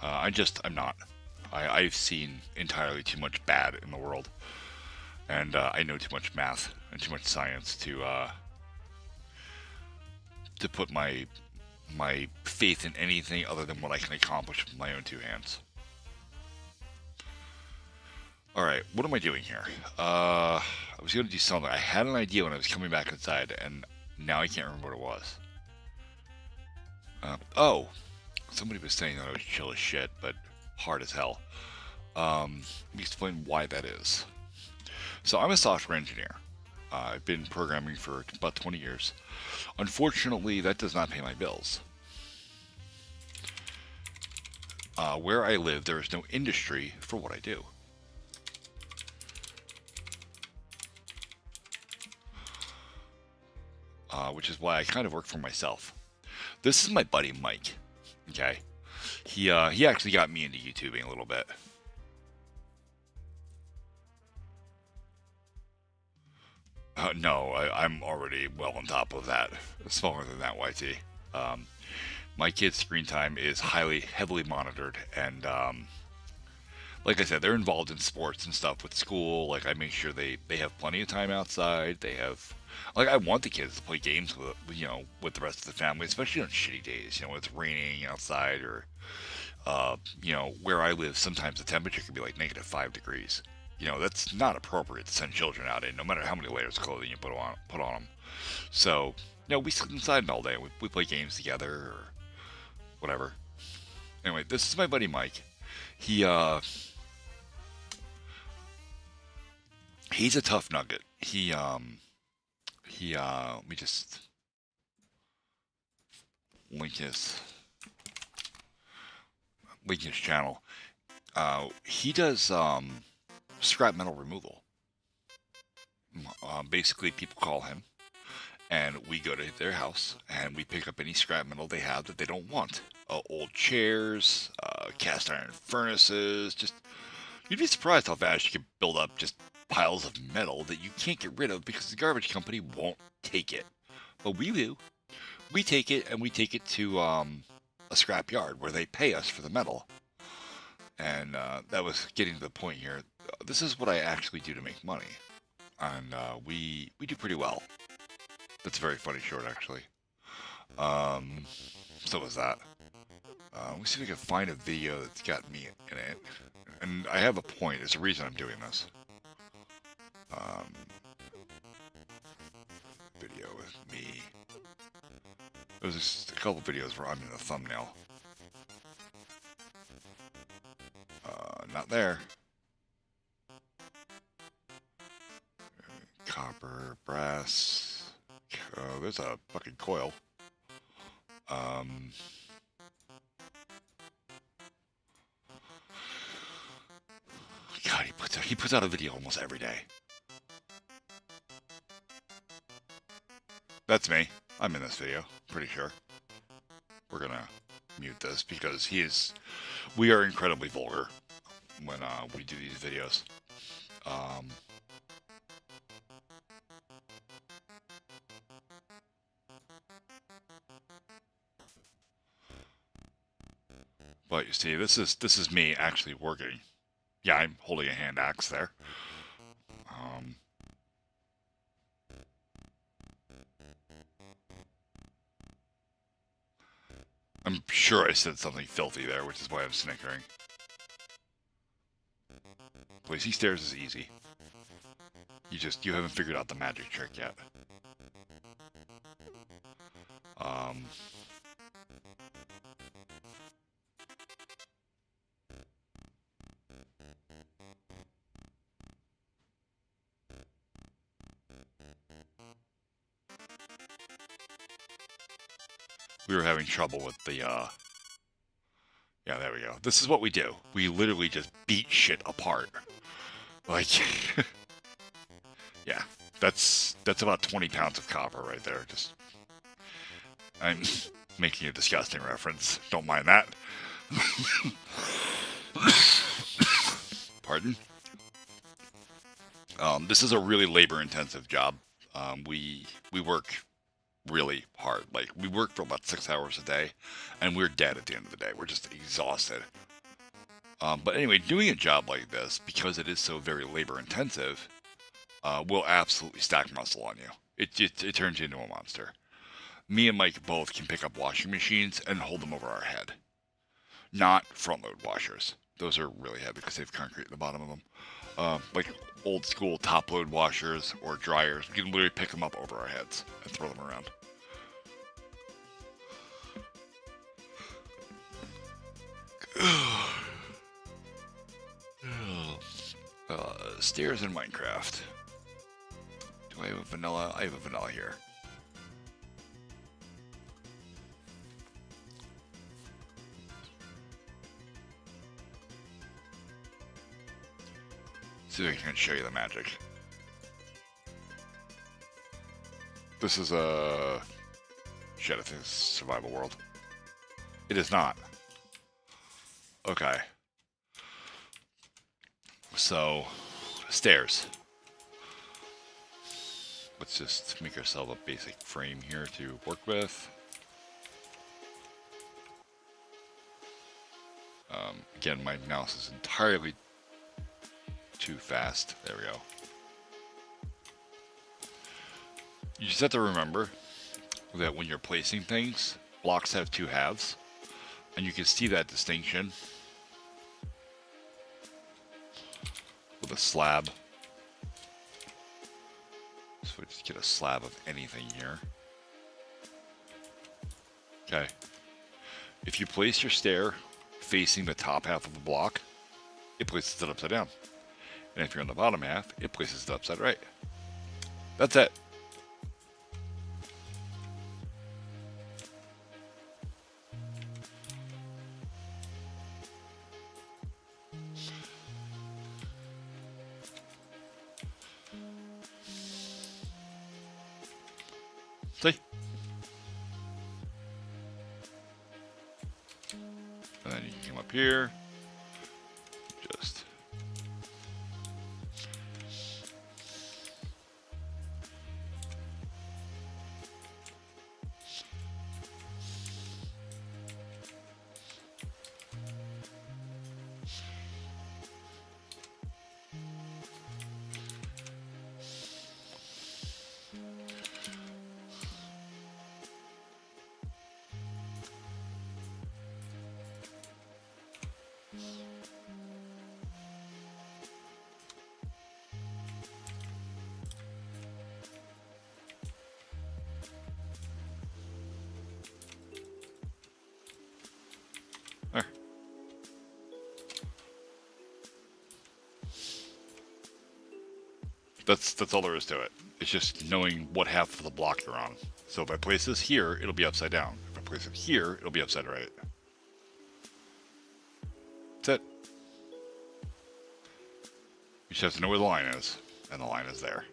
S1: I'm not. I've seen entirely too much bad in the world, and I know too much math and too much science to put my faith in anything other than what I can accomplish with my own two hands. Alright, what am I doing here? I was going to do something. I had an idea when I was coming back inside, and now I can't remember what it was. Oh, somebody was saying that I was chill as shit, but hard as hell. Let me explain why that is. So I'm a software engineer. I've been programming for about 20 years. Unfortunately, that does not pay my bills. Where I live, there is no industry for what I do. Which is why I kind of work for myself. This is my buddy Mike. Okay, he actually got me into YouTubing a little bit. No, I'm already well on top of that. Smaller than that, YT. My kids' screen time is heavily monitored, and like I said, they're involved in sports and stuff with school. Like, I make sure they have plenty of time outside. They have, like, I want the kids to play games with the rest of the family, especially on shitty days, when it's raining outside, or where I live, sometimes the temperature can be like -5 degrees. That's not appropriate to send children out in, no matter how many layers of clothing you put on them. So, we sit inside all day. We play games together, or whatever. Anyway, this is my buddy Mike. He's a tough nugget. Let me just link his channel. He does scrap metal removal. Basically, people call him, and we go to their house, and we pick up any scrap metal they have that they don't want. Old chairs, cast iron furnaces, you'd be surprised how fast you can build up just piles of metal that you can't get rid of because the garbage company won't take it. But we do. We take it, and we take it to a scrap yard where they pay us for the metal. And that was getting to the point here. This is what I actually do to make money. And we do pretty well. That's a very funny short, actually. So was that. Let me see if we can find a video that's got me in it. And I have a point. There's a reason I'm doing this. Video with me. There's just a couple videos where I'm in the thumbnail. Not there. Copper, brass. There's a fucking coil. God, he puts out a video almost every day. That's me. I'm in this video, pretty sure. We're gonna mute this because we are incredibly vulgar when we do these videos. But you see, this is me actually working. Yeah, I'm holding a hand axe there. I'm sure I said something filthy there, which is why I'm snickering. Lazy stairs is easy. You haven't figured out the magic trick yet. We were having trouble with the, yeah, there we go. This is what we do. We literally just beat shit apart. Like, yeah, that's about 20 pounds of copper right there. I'm making a disgusting reference. Don't mind that. pardon. This is a really labor-intensive job. We work really hard. Like, we work for about 6 hours a day, and we're dead at the end of the day. We're just exhausted. But anyway, doing a job like this, because it is so very labor-intensive, will absolutely stack muscle on you. It turns you into a monster. Me and Mike both can pick up washing machines and hold them over our head. Not front-load washers. Those are really heavy because they have concrete at the bottom of them. Like old school top-load washers or dryers, we can literally pick them up over our heads and throw them around. Stairs in Minecraft. Do I have a vanilla? I have a vanilla here. See if I can show you the magic. This is a... Shit, I think it's survival world. It is not. Okay. So, stairs. Let's just make ourselves a basic frame here to work with. Again, my mouse is entirely too fast. There we go. You just have to remember that when you're placing things, blocks have two halves, and you can see that distinction with a slab. So we just get a slab of anything here. Okay. If you place your stair facing the top half of the block, it places it upside down. And if you're on the bottom half, it places it upside right. That's it. See? And then you can come up here. Just... There. That's all there is to it. It's just knowing what half of the block you're on. So if I place this here, it'll be upside down. If I place it here, it'll be upside right. That's it. You just have to know where the line is, and the line is there.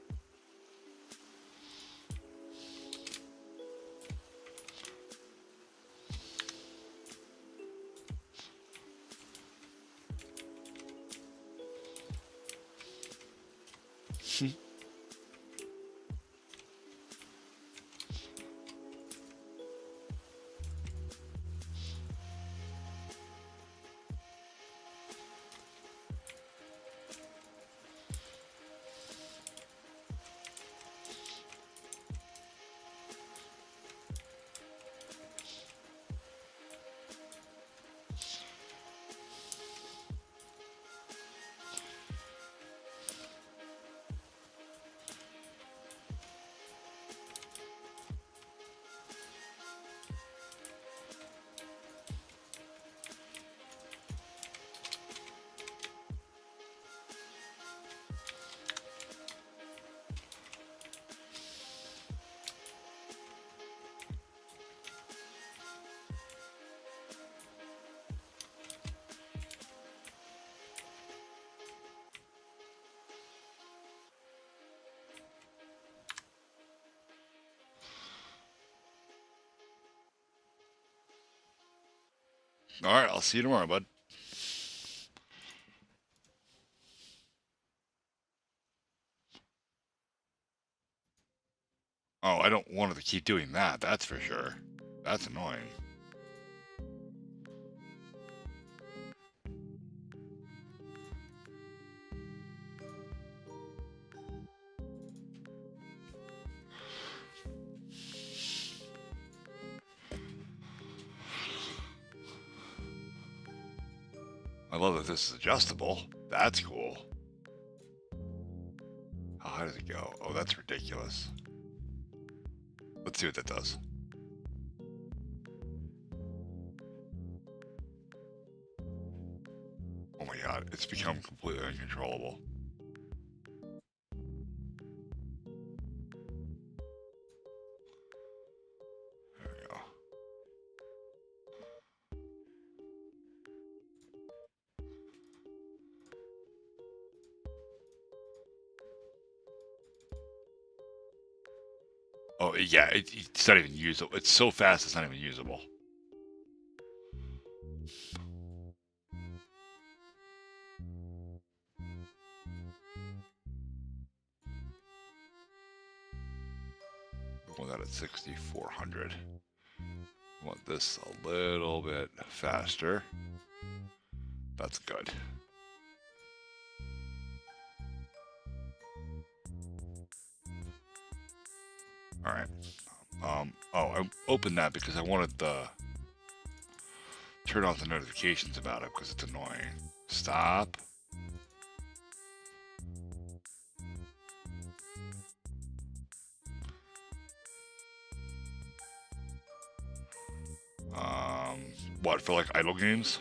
S1: All right, I'll see you tomorrow, bud. wanted to keep doing that, that's for sure. That's annoying. I love that this is adjustable. That's cool. How high does it go? Oh, that's ridiculous. Let's see what that does. Oh my god, it's become completely uncontrollable. There we go. Oh, yeah, it's not even usable. It's so fast, it's not even usable. We want that at 6,400. We want this a little bit faster. That's good. All right. Oh, I opened that because I wanted the turn off the notifications about it because it's annoying. Stop. What, for like idle games?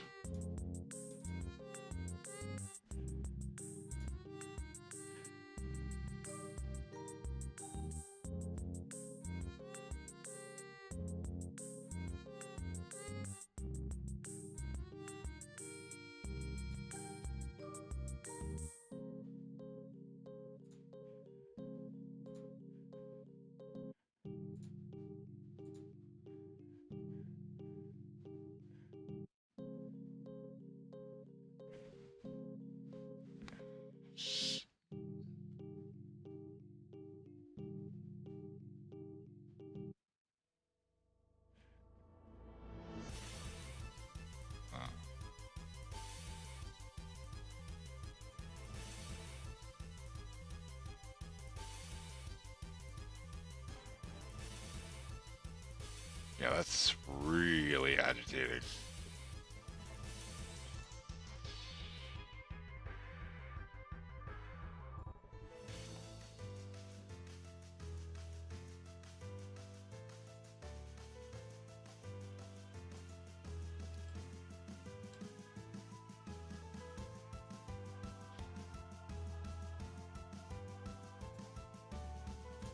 S1: Yeah, that's really agitating.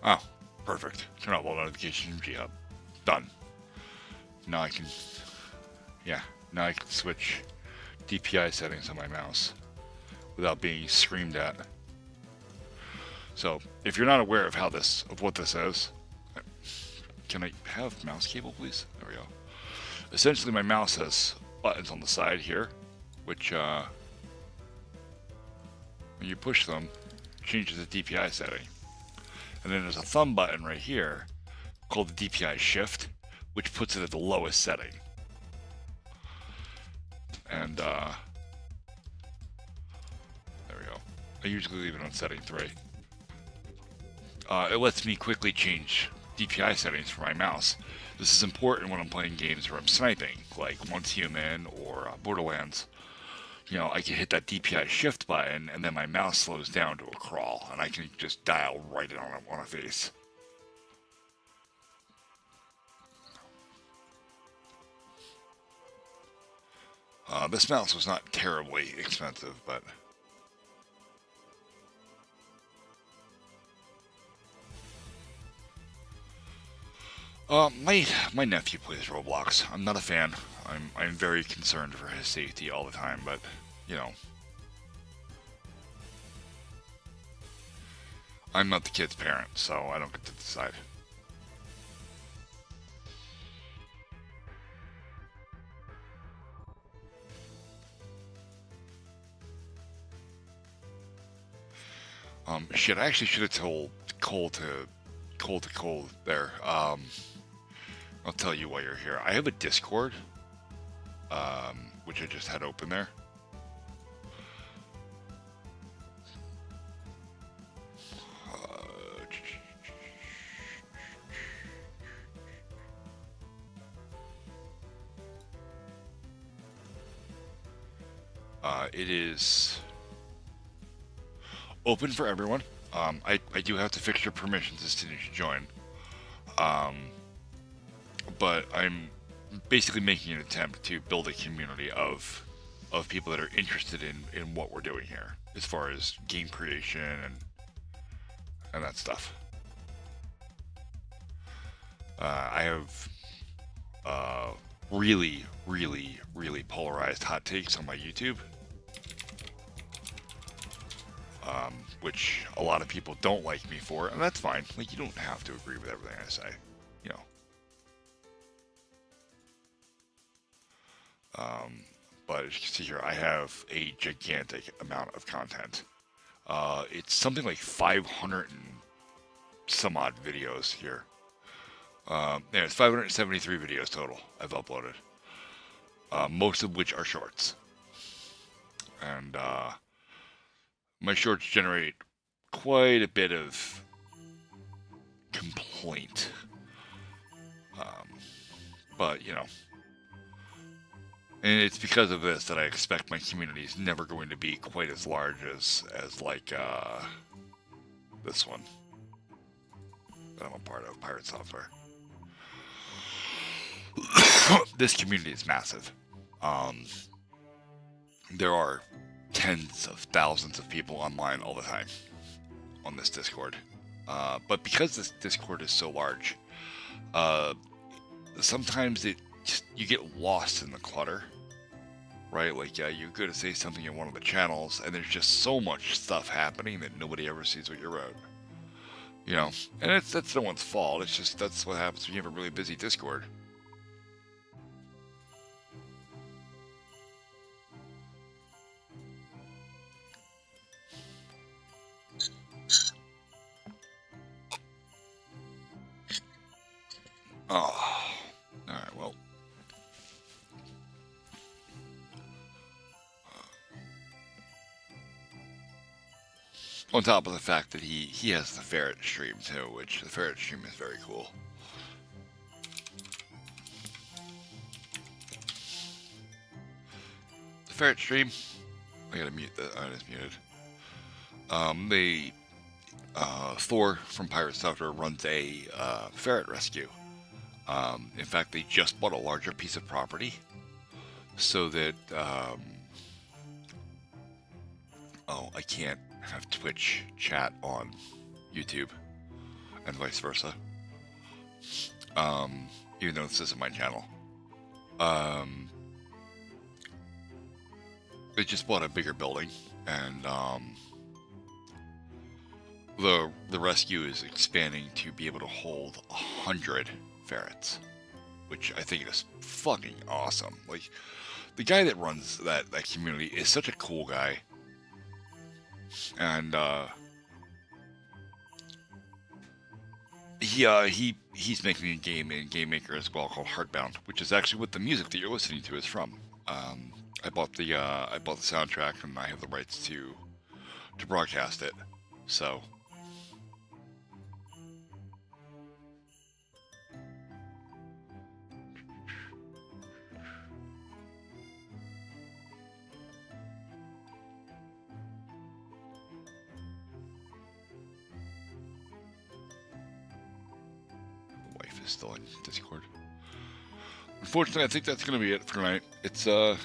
S1: Oh, perfect. Turn off all notifications. Yep. Done. Now I can, yeah, now I can switch DPI settings on my mouse without being screamed at. So, if you're not aware of what this is, can I have mouse cable, please? There we go. Essentially, my mouse has buttons on the side here, which, when you push them, changes the DPI setting. And then there's a thumb button right here called the DPI shift, which puts it at the lowest setting. And, there we go. I usually leave it on setting 3. It lets me quickly change DPI settings for my mouse. This is important when I'm playing games where I'm sniping, like Once Human or Borderlands. You know, I can hit that DPI shift button, and then my mouse slows down to a crawl, and I can just dial right in on a face. This mouse was not terribly expensive, but... my nephew plays Roblox. I'm not a fan. I'm very concerned for his safety all the time, but, you know. I'm not the kid's parent, so I don't get to decide. Shit, I actually should have told Cole to cold to cold there. I'll tell you while you're here. I have a Discord, which I just had open there. It is open for everyone. I do have to fix your permissions as soon as you join. But I'm basically making an attempt to build a community of people that are interested in what we're doing here, as far as game creation and that stuff. I have really polarized hot takes on my YouTube, which a lot of people don't like me for, and that's fine. Like, you don't have to agree with everything I say, you know. But as you can see here, I have a gigantic amount of content. It's something like 500 and some odd videos here. Yeah, it's 573 videos total I've uploaded. Most of which are shorts. And my shorts generate quite a bit of complaint. But, you know. And it's because of this that I expect my community is never going to be quite as large as like this one that I'm a part of, Pirate Software. This community is massive. There are tens of thousands of people online all the time on this Discord. But because this Discord is so large, sometimes you get lost in the clutter, right? Like, you go to say something in one of the channels, and there's just so much stuff happening that nobody ever sees what you wrote. You know, and that's no one's fault. It's just that's what happens when you have a really busy Discord. Oh, alright, well. On top of the fact that he has the ferret stream too, which the ferret stream is very cool. The ferret stream, I gotta mute that. I just muted. Thor from Pirate Software runs a ferret rescue. In fact, they just bought a larger piece of property so that, oh, I can't have Twitch chat on YouTube and vice versa. Even though this isn't my channel. They just bought a bigger building, and, the rescue is expanding to be able to hold 100 ferrets, which I think is fucking awesome. Like, the guy that runs that community is such a cool guy, and he's making a game in Game Maker as well called Heartbound, which is actually what the music that you're listening to is from. I bought the soundtrack, and I have the rights to broadcast it, so. Is still in Discord. Unfortunately, I think that's going to be it for tonight. It's a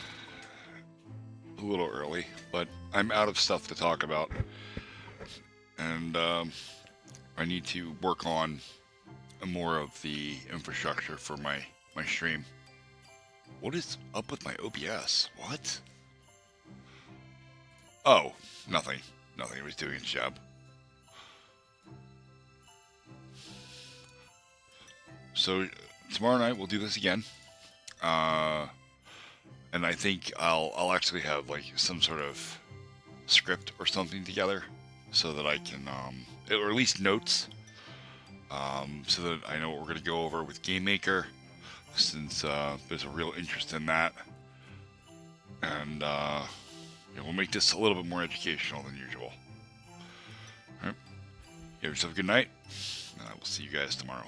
S1: little early, but I'm out of stuff to talk about, and I need to work on more of the infrastructure for my stream. What is up with my OBS? What? Oh, nothing. Nothing. It was doing its job. So tomorrow night we'll do this again, and I think I'll actually have like some sort of script or something together, so that I can, or at least notes, so that I know what we're going to go over with Game Maker, since there's a real interest in that. And we'll make this a little bit more educational than usual. All right. You have yourself a good night, and I will see you guys tomorrow.